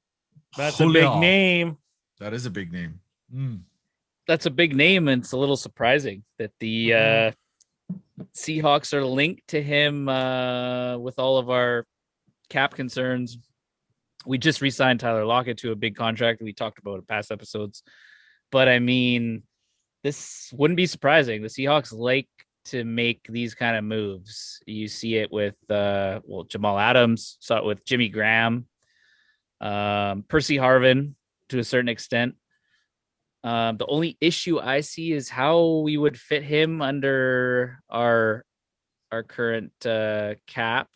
That's Julio. a big name. That is a big name. that's a big name, and it's a little surprising that the Seahawks are linked to him with all of our cap concerns. We just re-signed Tyler Lockett to a big contract we talked about in past episodes. But I mean, this wouldn't be surprising. The Seahawks like to make these kind of moves. You see it with Jamal Adams, saw it with Jimmy Graham, Percy Harvin to a certain extent. The only issue I see is how we would fit him under our current cap.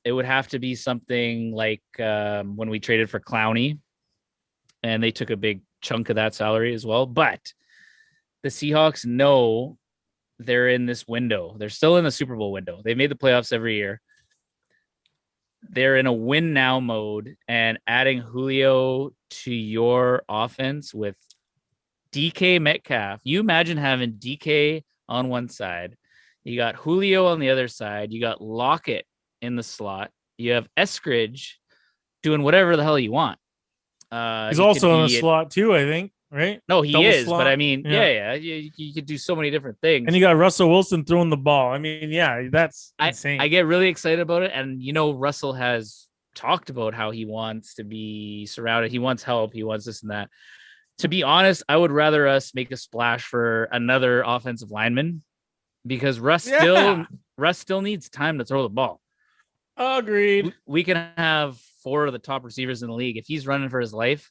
It would have to be something like when we traded for Clowney, and they took a big chunk of that salary as well. But the Seahawks know they're in this window. They're still in the Super Bowl window. They made the playoffs every year. They're in a win now mode, and adding Julio to your offense with DK Metcalf. You imagine having DK on one side. You got Julio on the other side. You got Lockett in the slot. You have Eskridge doing whatever the hell you want. He's also in the slot too, I think, right? No, he Double is. slot. But I mean, yeah. You could do so many different things. And you got Russell Wilson throwing the ball. I mean, yeah, that's insane. I get really excited about it. And, Russell has talked about how he wants to be surrounded. He wants help. He wants this and that. To be honest, I would rather us make a splash for another offensive lineman because Russ still needs time to throw the ball. Agreed. We can have 4 of the top receivers in the league. If he's running for his life,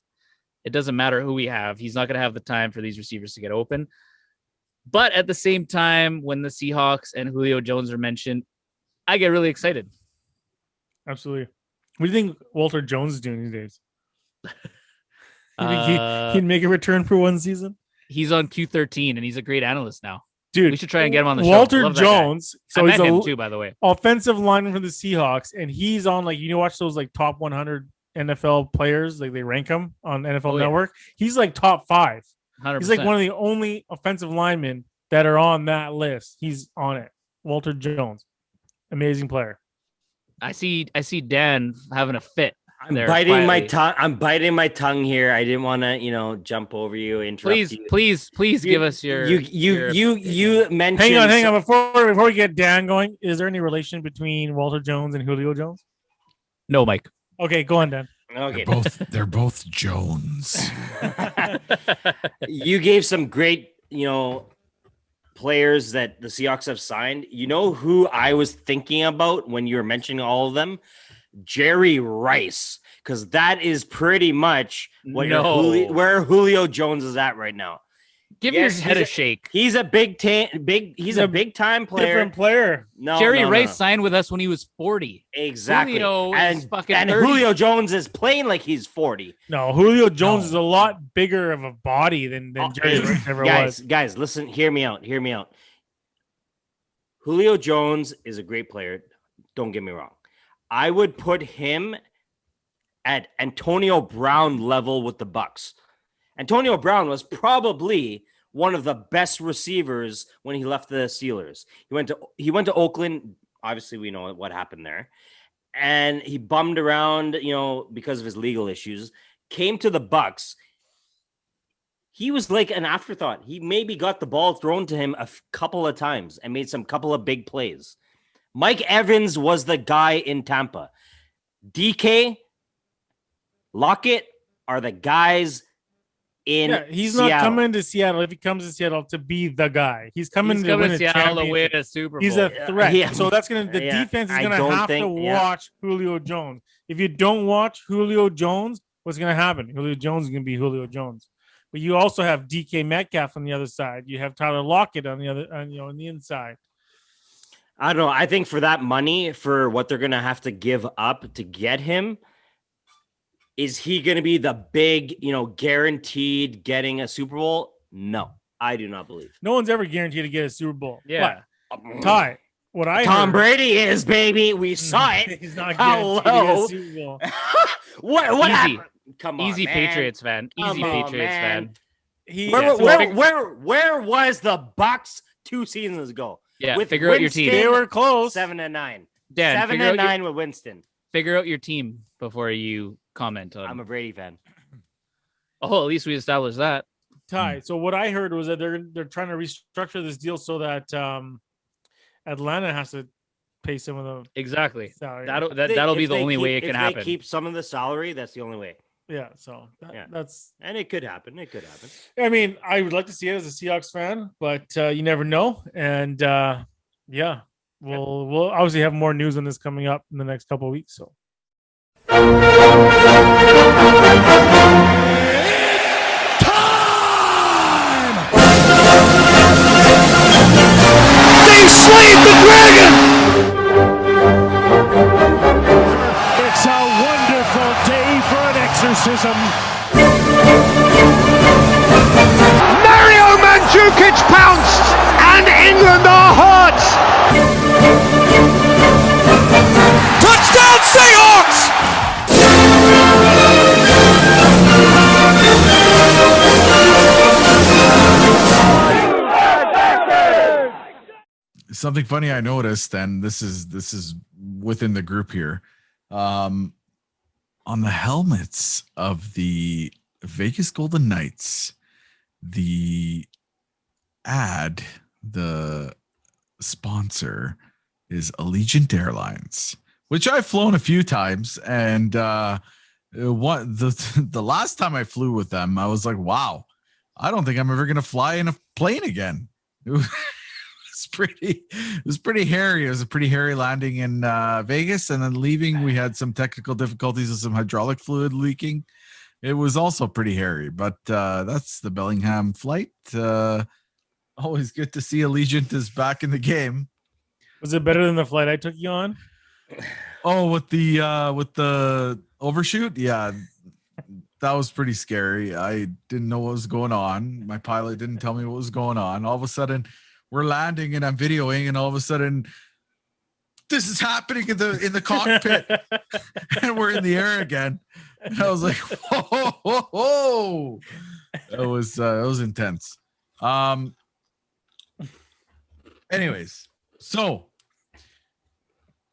it doesn't matter who we have. He's not going to have the time for these receivers to get open. But at the same time, when the Seahawks and Julio Jones are mentioned, I get really excited. Absolutely. What do you think Walter Jones is doing these days? You think he'd make a return for one season? He's on Q13 and he's a great analyst now. Dude, we should try and get him on the Walter show. Walter Jones. So I he's met him too, by the way. Offensive lineman for the Seahawks, and he's on watch those top 100 NFL players, they rank him on NFL Network. He's top 5. 100%. He's one of the only offensive linemen that are on that list. He's on it. Walter Jones, amazing player. I see Dan having a fit. I'm biting my tongue. I'm biting my tongue here. I didn't want to, jump over you, interrupt you. Please give us your. You mentioned. Hang on. Before we get Dan going, is there any relation between Walter Jones and Julio Jones? No, Mike. Okay, go on, Dan. Okay. They're both Jones. You gave some great, players that the Seahawks have signed. You know who I was thinking about when you were mentioning all of them? Jerry Rice, because that is pretty much where Julio Jones is at right now. Give your head a shake. He's a big time player. Different player. No, Jerry Rice signed with us when he was 40. Exactly. Julio is fucking and 30. Julio Jones is playing like he's 40. No, Julio Jones is a lot bigger of a body than Jerry Rice ever was. Guys, listen, hear me out. Julio Jones is a great player. Don't get me wrong. I would put him at Antonio Brown level with the Bucks. Antonio Brown was probably one of the best receivers when he left the Steelers. He went to Oakland. Obviously, we know what happened there. And he bummed around, because of his legal issues. Came to the Bucks. He was like an afterthought. He maybe got the ball thrown to him a couple of times and made some couple of big plays. Mike Evans was the guy in Tampa. DK, Lockett are the guys in he's Seattle. not coming to Seattle if he comes to Seattle to be the guy. He's coming to win a Seattle to win championship. a Super Bowl. He's a threat. Yeah. So that's the defense is gonna have to watch Julio Jones. If you don't watch Julio Jones, what's gonna happen? Julio Jones is gonna be Julio Jones. But you also have DK Metcalf on the other side. You have Tyler Lockett on the on the inside. I don't know. I think for that money, for what they're going to have to give up to get him, is he going to be the big, guaranteed getting a Super Bowl? No, I do not believe. No one's ever guaranteed to get a Super Bowl. Yeah. But, Ty, what I Tom heard, Brady is, baby. We saw it. He's not guaranteed to get a Super Bowl. What Easy. happened? Come on, Easy man. Patriots fan. Easy Patriots fan. Where was the Bucks 2 seasons ago? Yeah, with figure out your team. They were close. 7-9. Dan, 7-9 with Winston. Figure out your team before you comment on. I'm a Brady fan. Oh, at least we established that. Ty. So what I heard was that they're trying to restructure this deal so that Atlanta has to pay some of the exactly. salary. That'll be the only way it can happen. If they keep some of the salary, that's the only way. Yeah, so that's and it could happen. I mean, I would like to see it as a Seahawks fan, but you never know. And we'll obviously have more news on this coming up in the next couple of weeks. So They slayed the dragon. It's a wonderful day for an exorcism. Mario Mandzukic pounced, and England are hot. Touchdown Seahawks! Something funny I noticed, and this is within the group here, on the helmets of the Vegas Golden Knights, the sponsor is Allegiant Airlines, which I've flown a few times, and the last time I flew with them, I was like, wow, I don't think I'm ever gonna fly in a plane again. It was pretty hairy. It was a pretty hairy landing in Vegas, and then leaving, we had some technical difficulties with some hydraulic fluid leaking. It was also pretty hairy, but that's the Bellingham flight. Always good to see Allegiant is back in the game. Was it better than the flight I took you on? Oh, with the overshoot, yeah, that was pretty scary. I didn't know what was going on. My pilot didn't tell me what was going on. All of a sudden, we're landing and I'm videoing, and all of a sudden, this is happening in the cockpit, and we're in the air again. And I was like, whoa, whoa, whoa. It was intense. Anyways, so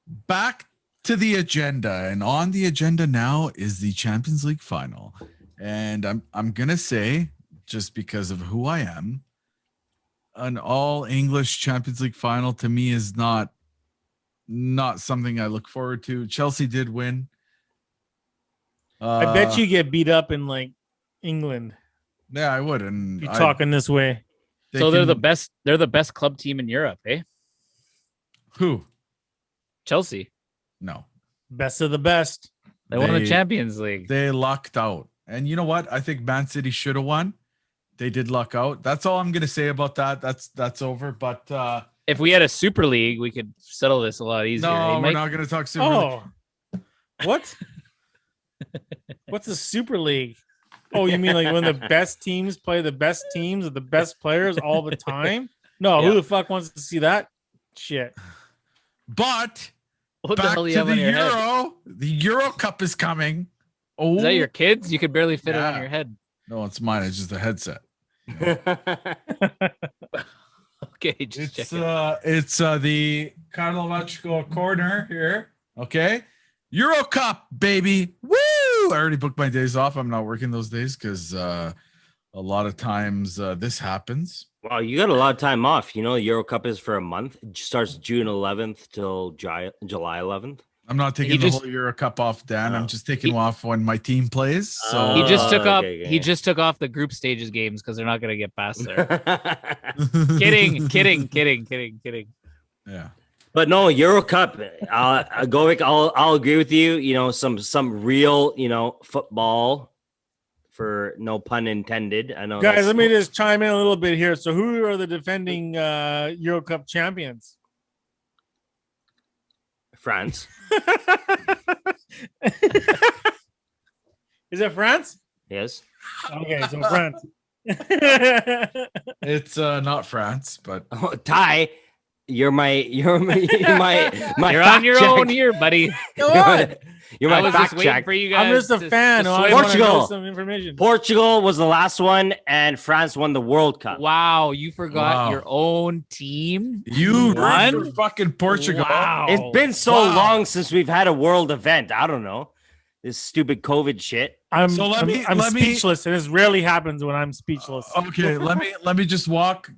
back to the agenda, and on the agenda now is the Champions League final. And I'm gonna say, just because of who I am, an all English Champions League final to me is not something I look forward to. Chelsea did win. I bet you get beat up in like England. Yeah, I would. And You talking this way? They're the best. They're the best club team in Europe, eh? Who? Chelsea. No. Best of the best. They won the Champions League. They lucked out. And you know what? I think Man City should have won. They did luck out. That's all I'm gonna say about that. That's over. But if we had a Super League, we could settle this a lot easier. No, eh, we're not gonna talk Super League. Oh, what? What's a Super League? Oh, you mean like when the best teams play the best teams with the best players all the time? No, Yeah. who the fuck wants to see that shit? But What the back hell do you to have the on your head? Euro. The Euro Cup is coming. Oh, Is that your kids? You could barely fit it on Yeah. your head. No, it's mine. It's just a headset. Okay, just It's checking. it's the Karlovac corner here. Okay, Euro Cup, baby. Woo! I already booked my days off. I'm not working those days because a lot of times this happens. Wow, you got a lot of time off. You know, the Euro Cup is for a month. It starts June 11th till July 11th. I'm not taking He the just- whole Euro Cup off, Dan. Oh. I'm just taking off when my team plays. So He just took off. okay, He okay. just took off the group stages games because they're not going to get past there. kidding. Yeah. But no, Euro Cup. I'll agree with you. You know, some real, football, for no pun intended. I know, Guys, that's- let me just chime in a little bit here. So, who are the defending Euro Cup champions? France. Is it France? Yes. Okay, so France. It's not France, but Oh, Ty, you're my You're fact on your check. own here, buddy. Go on. You're I my was just fact waiting check. for you guys. I'm just a to- fan. to I swim. just wanna know Portugal. some information. Portugal was the last one, and France won the World Cup. Wow, you forgot Wow. your own team. you Won? run for fucking Portugal. Wow. It's been so Wow. long since we've had a world event. I don't know. This stupid COVID shit. I'm let me- speechless, and this rarely happens when I'm speechless. Okay, let me just walk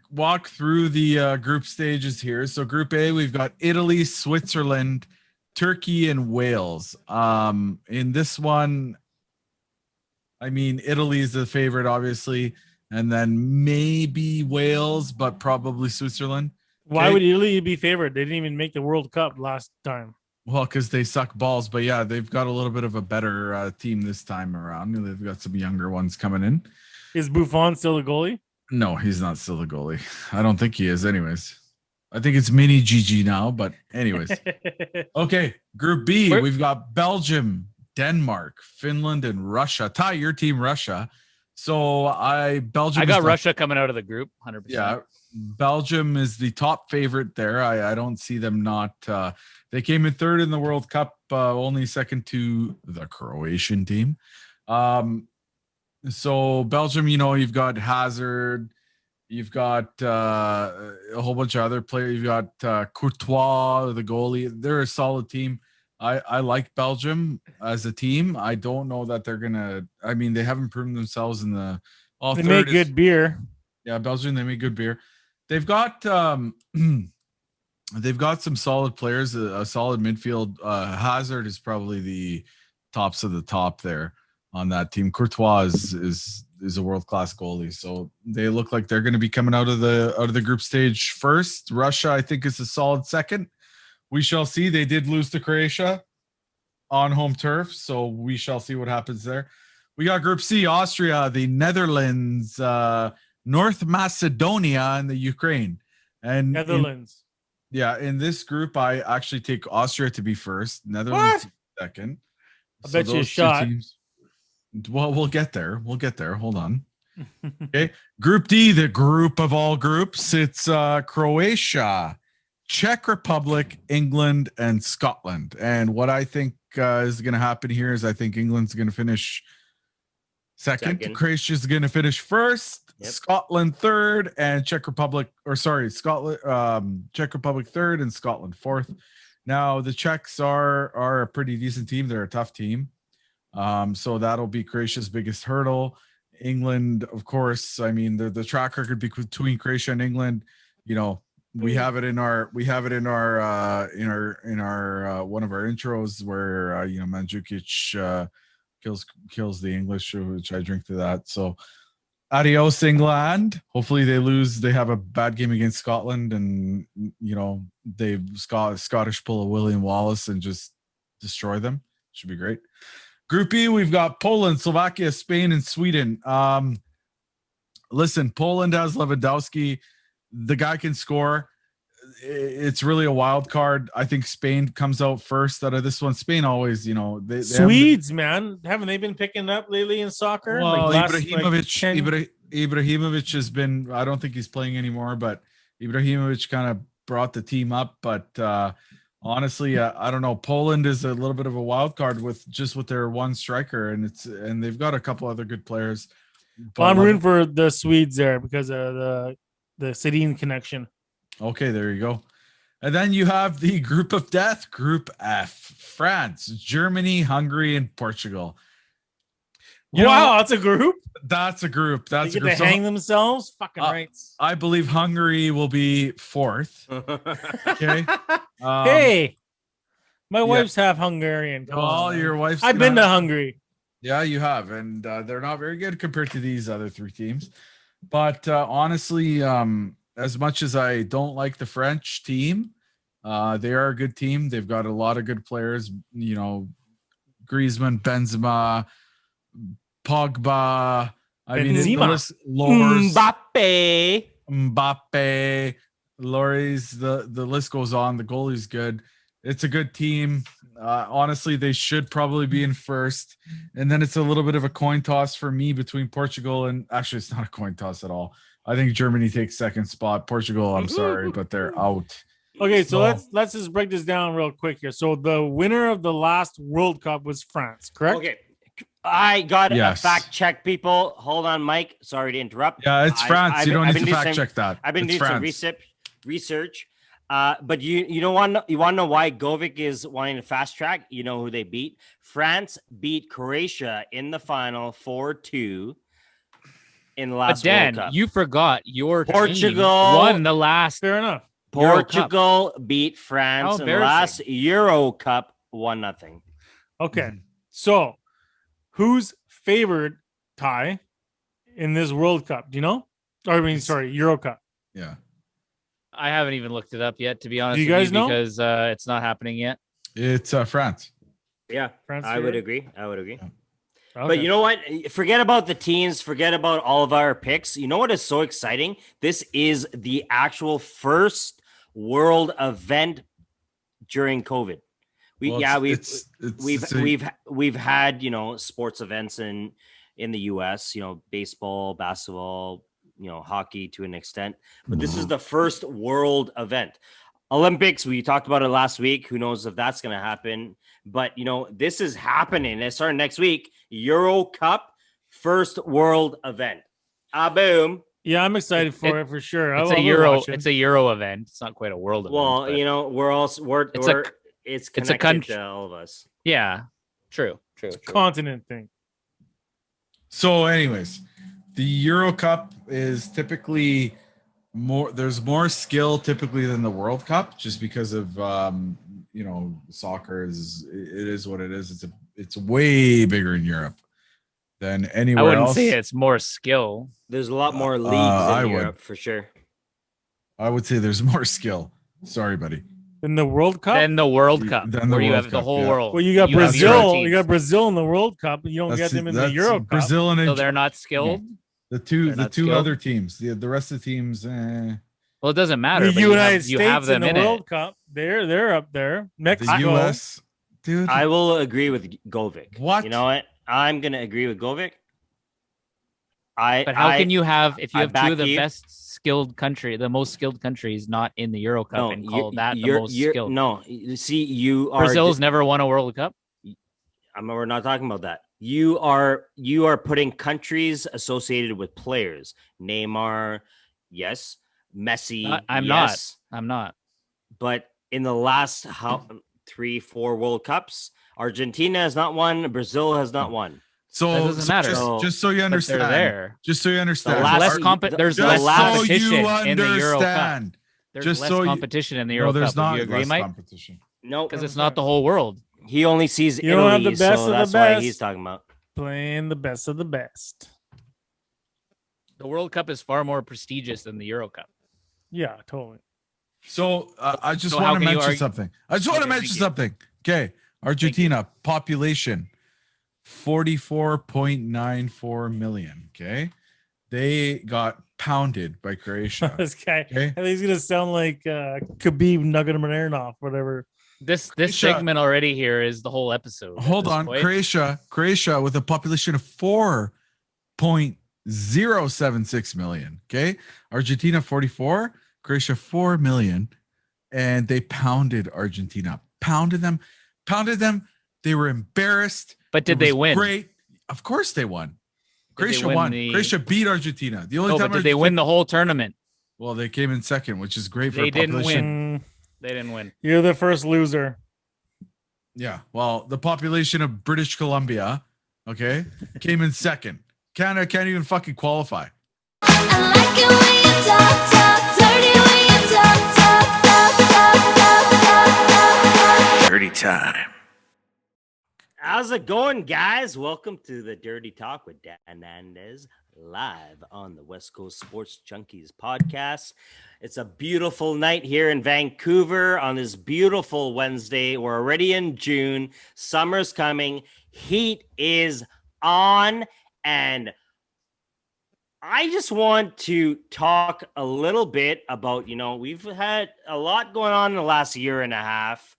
through the group stages here. So Group A, we've got Italy, Switzerland, Turkey, and Wales. In this one, I mean, Italy is the favorite, obviously, and then maybe Wales, but probably Switzerland. Why okay. would Italy be favored? They didn't even make the World Cup last time. Well, because they suck balls, but yeah, they've got a little bit of a better team this time around. They've got some younger ones coming in. Is Buffon still the goalie? No, he's not still the goalie. I don't think he is, anyways. I think it's mini GG now, but anyways. Okay, Group B, Where- we've got Belgium, Denmark, Finland, and Russia. Ty, your team, Russia. So Belgium. I got is the- Russia coming out of the group, 100%. Yeah, Belgium is the top favorite there. I don't see them not. They came in third in the World Cup, only second to the Croatian team. So Belgium, you've got Hazard, you've got a whole bunch of other players. You've got Courtois, the goalie. They're a solid team. I like Belgium as a team. I don't know that they're gonna. I mean, they haven't proven themselves in the. They make good beer. Yeah, Belgium, they make good beer. They've got they've got some solid players, a solid midfield. Hazard is probably the tops of the top there on that team. Courtois is a world-class goalie. So they look like they're going to be coming out of the group stage first. Russia, I think, is a solid second. We shall see. They did lose to Croatia on home turf, so we shall see what happens there. We got Group C: Austria, the Netherlands, North Macedonia, and the Ukraine. And Netherlands. in this group, I actually take Austria to be first, Netherlands second. I bet you a shot. Well, we'll get there. Hold on. Okay. Group D, the group of all groups. It's Croatia, Czech Republic, England, and Scotland. And what I think is going to happen here is I think England's going to finish second. Croatia's going to finish first. Yep. Scotland third, and Czech Republic third, and Scotland fourth. Now the Czechs are a pretty decent team. They're a tough team. So that'll be Croatia's biggest hurdle. England, of course, I mean the track record between Croatia and England, we have it in our one of our intros where Mandzukic kills the English, which I drink to that. So adios England. Hopefully they lose. They have a bad game against Scotland, and they Scottish pull a William Wallace and just destroy them. Should be great. Group E, we've got Poland, Slovakia, Spain, and Sweden. Listen, Poland has Lewandowski. The guy can score. It's really a wild card. I think Spain comes out first out of this one. Spain always, they Swedes, man, haven't they been picking up lately in soccer? Well, Ibrahimovic has been. I don't think he's playing anymore, but Ibrahimovic kind of brought the team up. But honestly, I don't know. Poland is a little bit of a wild card with their one striker, and they've got a couple other good players. Well, I'm rooting for the Swedes there because of the Sedin connection. Okay, there you go. And then you have the group of death, Group F: France, Germany, Hungary, and Portugal. That's a group. That's a group. That's a group. They hang themselves. Fucking rights. I believe Hungary will be fourth. Okay. Hey, my wife's half Hungarian. Your wife's. I've been to Hungary. Yeah, you have, and they're not very good compared to these other three teams. But honestly, as much as I don't like the French team, they are a good team. They've got a lot of good players. Griezmann, Benzema, Pogba. Mbappe, Lloris. The list goes on. The goalie's good. It's a good team. Honestly, they should probably be in first. And then it's a little bit of a coin toss for me between Portugal and actually it's not a coin toss at all. I think Germany takes second spot. Portugal, I'm sorry, but they're out. Okay, so let's just break this down real quick here. So the winner of the last World Cup was France, correct? Okay. I got a fact check, people. Hold on, Mike. Sorry to interrupt. Yeah, it's France. You don't need to fact check that. I've been doing some research. But you want to know why Govic is wanting to fast track? You know who they beat? France beat Croatia in the final 4-2 in the last World Cup. You forgot your Portugal team won the last. Fair enough. Portugal beat France in the last Euro Cup 1-0. Okay, so who's favored, Ty, in this World Cup? Do you know? Euro Cup. Yeah. I haven't even looked it up yet, to be honest. Do you guys know? Because it's not happening yet. It's France. Yeah, France. I would agree. Okay. But you know what? Forget about the teams. Forget about all of our picks. You know what is so exciting? This is the actual first world event during COVID. We've had sports events in the US. Baseball, basketball, hockey to an extent, but this is the first world event. Olympics, we talked about it last week. Who knows if that's going to happen? But this is happening. It started next week. Euro Cup, first world event. Boom. Yeah, I'm excited for it for sure. It's a Euro event. It's not quite a world event. Well, it's connected to all of us. Yeah, true. Continent thing. So, anyways, the Euro Cup is typically there's more skill typically than the World Cup, just because of soccer it is what it is. It's way bigger in Europe than I anywhere wouldn't else. say it's more skill. There's a lot more leagues I in would. Europe for sure. I would say there's more skill. Sorry, buddy. In the World Cup, Then the World Cup, Then the where you World have the Cup, whole yeah. world. well, you got have zero Brazil. teams. You got Brazil in the World Cup, but you don't get them in the Euro Cup. Brazil and So they're not skilled. the They're two not skilled? other teams. The rest of the teams. Well, it doesn't matter. The but United you have States in them the in World it. Cup, they're up there. The Mexico, U.S. Dude, I will agree with Govic. What? You know what? I'm gonna agree with Govic. But how can you have if you I have two back of the you. best skilled country, the most skilled countries, not in the Euro Cup and call that the most skilled? No, you see, you are. Brazil's never won a World Cup. We're not talking about that. You are putting countries associated with players. Neymar, yes. Messi, I'm yes. not. But in the last 3-4 World Cups, Argentina has not won. Brazil has not won. So That doesn't matter. Just so you But understand. they're there. Just so you understand. last- There's the less last- competition so you in the Euro Cup. understand. There's Just less so you- competition in the No, Euro there's Cup. not Would you agree, less Mike? competition. No, Because it's not the whole world. he only sees You don't have Italy, the best so of the that's why best. he's talking about. playing the best of the best. The World Cup is far more prestigious than the Euro Cup. Yeah, totally. So I just So how want to can you mention argue- something. I just want to Okay, mention thank you. something. Okay, Argentina population 44.94 million. Okay, they got pounded by Croatia. This guy, Okay. I think he's gonna sound like Khabib Nurmagomedov, whatever. This Croatia- segment already here is the whole episode. at Hold this on, point. Croatia with a population of 4.076 million. Okay, Argentina 44, Croatia 4 million, and they pounded Argentina, pounded them. They were embarrassed. But did It they was win? Great, of course they won. Did they Croatia win won. the- Croatia beat Argentina. The only No, time but did they win the whole tournament? Well, they came in second, which is great for They a didn't population. Mm, They didn't win. you're the first loser. Yeah, well, the population of British Columbia, okay, came in second. Canada can't even fucking qualify. I like it when you talk, dirty when you talk. Dirty time. How's it going, guys? Welcome to the Dirty Talk with Dan Hernandez, live on the West Coast Sports Junkies podcast. It's a beautiful night here in Vancouver on this beautiful Wednesday. We're already in June. Summer's coming. Heat is on. And I just want to talk a little bit about, we've had a lot going on in the last year and a half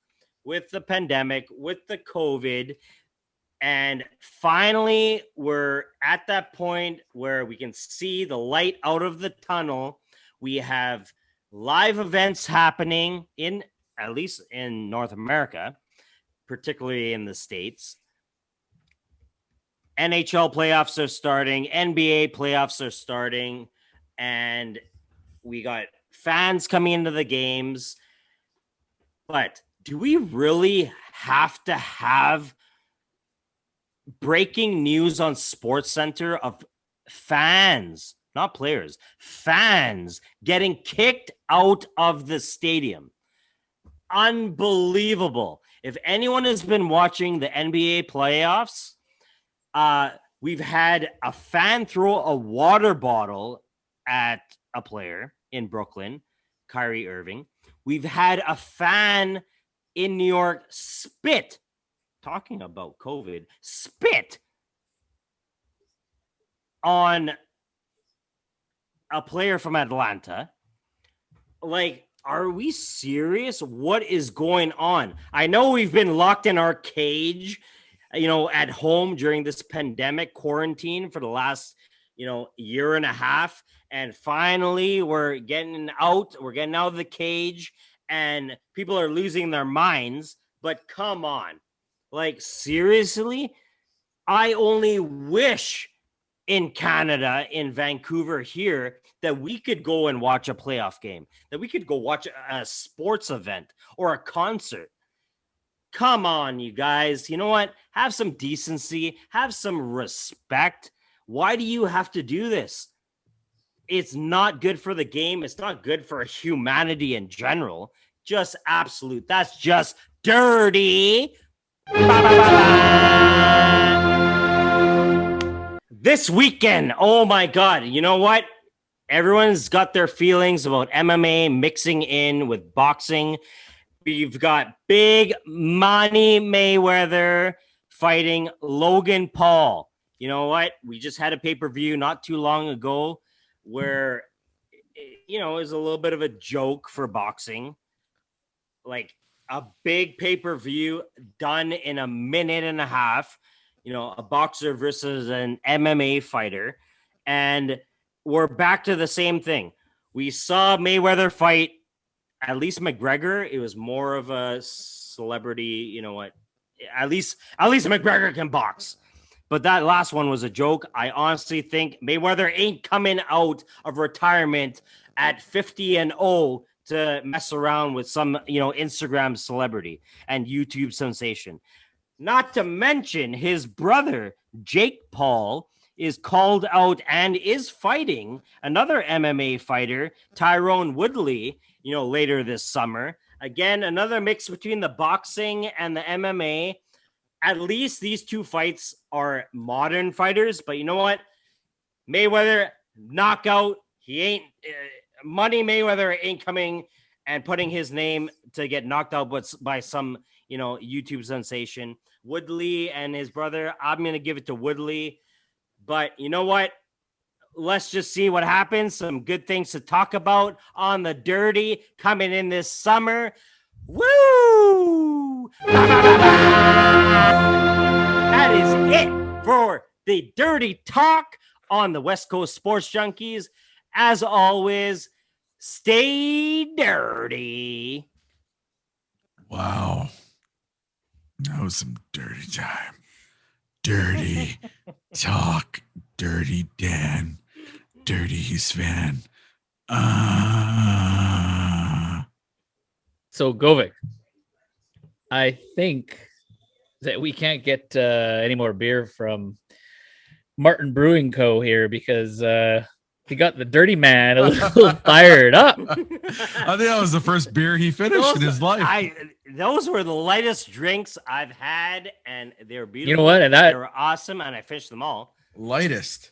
with the pandemic, with the COVID. And finally, we're at that point where we can see the light out of the tunnel. We have live events happening at least in North America, particularly in the States. NHL playoffs are starting, NBA playoffs are starting, and we got fans coming into the games. But do we really have to have breaking news on SportsCenter of fans, not players, fans getting kicked out of the stadium? Unbelievable. If anyone has been watching the NBA playoffs, we've had a fan throw a water bottle at a player in Brooklyn, Kyrie Irving. We've had a fan in New York spit, talking about COVID, spit on a player from Atlanta. Like, are we serious? What is going on? I know we've been locked in our cage, at home during this pandemic quarantine for the last, year and a half. And finally, we're getting out. We're getting out of the cage, and people are losing their minds. But come on. Like, seriously? I only wish in Canada, in Vancouver here, that we could go and watch a playoff game, that we could go watch a sports event or a concert. Come on, you guys. You know what? Have some decency. Have some respect. Why do you have to do this? It's not good for the game. It's not good for humanity in general. Just absolute. That's just dirty. This weekend, oh my God, you know what? Everyone's got their feelings about MMA mixing in with boxing. We've got big Money Mayweather fighting Logan Paul. You know what? We just had a pay-per-view not too long ago where, you know, it was a little bit of a joke for boxing. Like a big pay-per-view done in a minute and a half, you know, a boxer versus an MMA fighter. And we're back to the same thing. We saw Mayweather fight at least McGregor. It was more of a celebrity, you know what? At least McGregor can box. But that last one was a joke. I honestly think Mayweather ain't coming out of retirement at 50-0 to mess around with some, you know, Instagram celebrity and YouTube sensation. Not to mention his brother, Jake Paul, is called out and is fighting another MMA fighter, Tyrone Woodley, you know, later this summer. Again, another mix between the boxing and the MMA. At least these two fights are modern fighters, but you know what? Mayweather, knockout. He ain't Money Mayweather ain't coming and putting his name to get knocked out by some, you know, YouTube sensation. Woodley and his brother, I'm going to give it to Woodley. But you know what? Let's just see what happens. Some good things to talk about on the Dirty coming in this summer. Woo! That is it for the Dirty Talk on the West Coast Sports Junkies. As always, stay dirty. Wow. That was some dirty time. Dirty talk. Dirty Dan. Dirty Sven. So Govik, I think that we can't get any more beer from Marten Brewing Co. here because he got the dirty man a little fired up. I think that was the first beer he finished in his life. Those were the lightest drinks I've had, and they were beautiful. You know what? And they were awesome, and I finished them all. Lightest.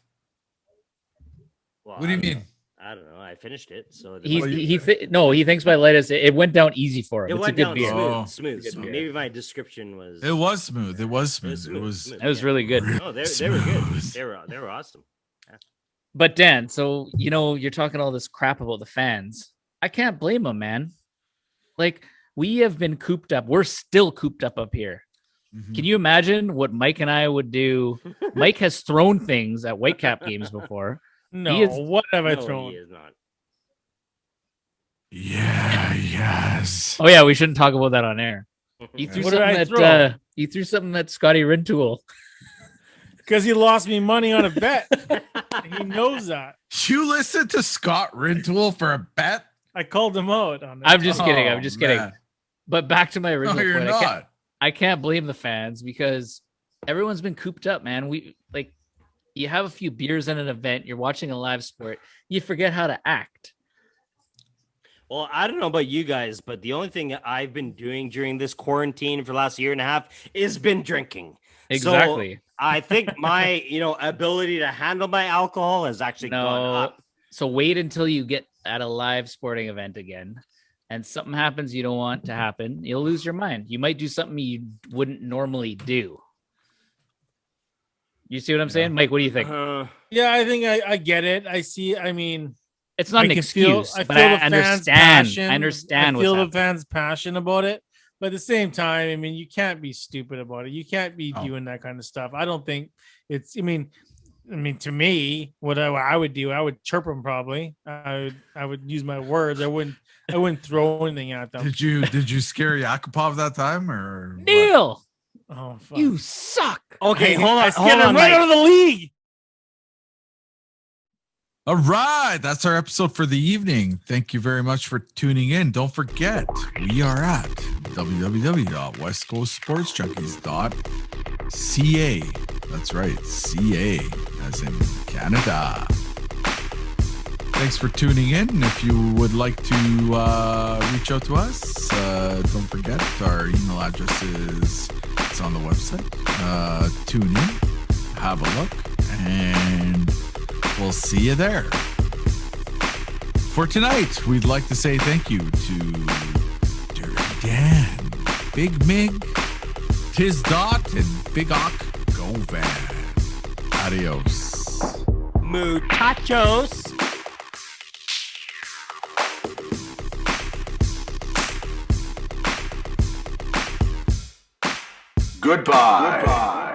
Well, What do you mean? I don't know. I finished it, so he thinks by lightest it went down easy for him. it It's a went good down beer. Oh. smooth. Good beer. Maybe my description was. It was smooth. It was smooth. smooth, It was. smooth. It was really good. No, they were good. smooth. They were awesome. But Dan, so you know you're talking all this crap about the fans. I can't blame them, man. Like we have been cooped up. We're still cooped up here. Mhm. Can you imagine what Mike and I would do? Mike has thrown things at Whitecap games before. No, He is- what have I No, thrown? he is not. Yeah. Yes. Oh yeah, we shouldn't talk about that on air. You threw What did I something at you threw something at Scotty Rintoul. Because he lost me money on a bet. He knows that. You listened to Scott Rintoul for a bet? I called him out on it. I'm just kidding. I'm Oh, just kidding. man. But back to my No, original you're point. not. I can't blame the fans because everyone's been cooped up, man. You have a few beers at an event, you're watching a live sport, you forget how to act. Well, I don't know about you guys, but the only thing that I've been doing during this quarantine for the last year and a half is been drinking. Exactly. So I think my, ability to handle my alcohol has actually gone up. So wait until you get at a live sporting event again and something happens you don't want to happen. You'll lose your mind. You might do something you wouldn't normally do. You see what I'm saying? Mike, what do you think? Yeah, I think I get it. I see. I mean, It's not I an can feel- excuse, I but feel I the fans' understand. passion. I understand I feel what's the fans' passion about it, but at the same time, I mean, you can't be stupid about it. You can't be Oh. doing that kind of stuff. I don't think it's. I mean, to me, what I would do, I would chirp them probably. I would use my words. I wouldn't throw anything at them. Did you scare Yakupov that time or what? Neil, Oh, fuck. you suck. Okay, I hold scared on, him right Mike. out of the league. All right, that's our episode for the evening. Thank you very much for tuning in. Don't forget, we are at www.westcoastsportsjunkies.ca. That's right, CA as in Canada. Thanks for tuning in. If you would like to reach out to us, don't forget our email address is it's on the website. Tune in, have a look, and we'll see you there. For tonight, we'd like to say thank you to Dirty Dan, Big Mig, Tiz Dot, and Big Ock Govan. Adios. Muchachos. Goodbye.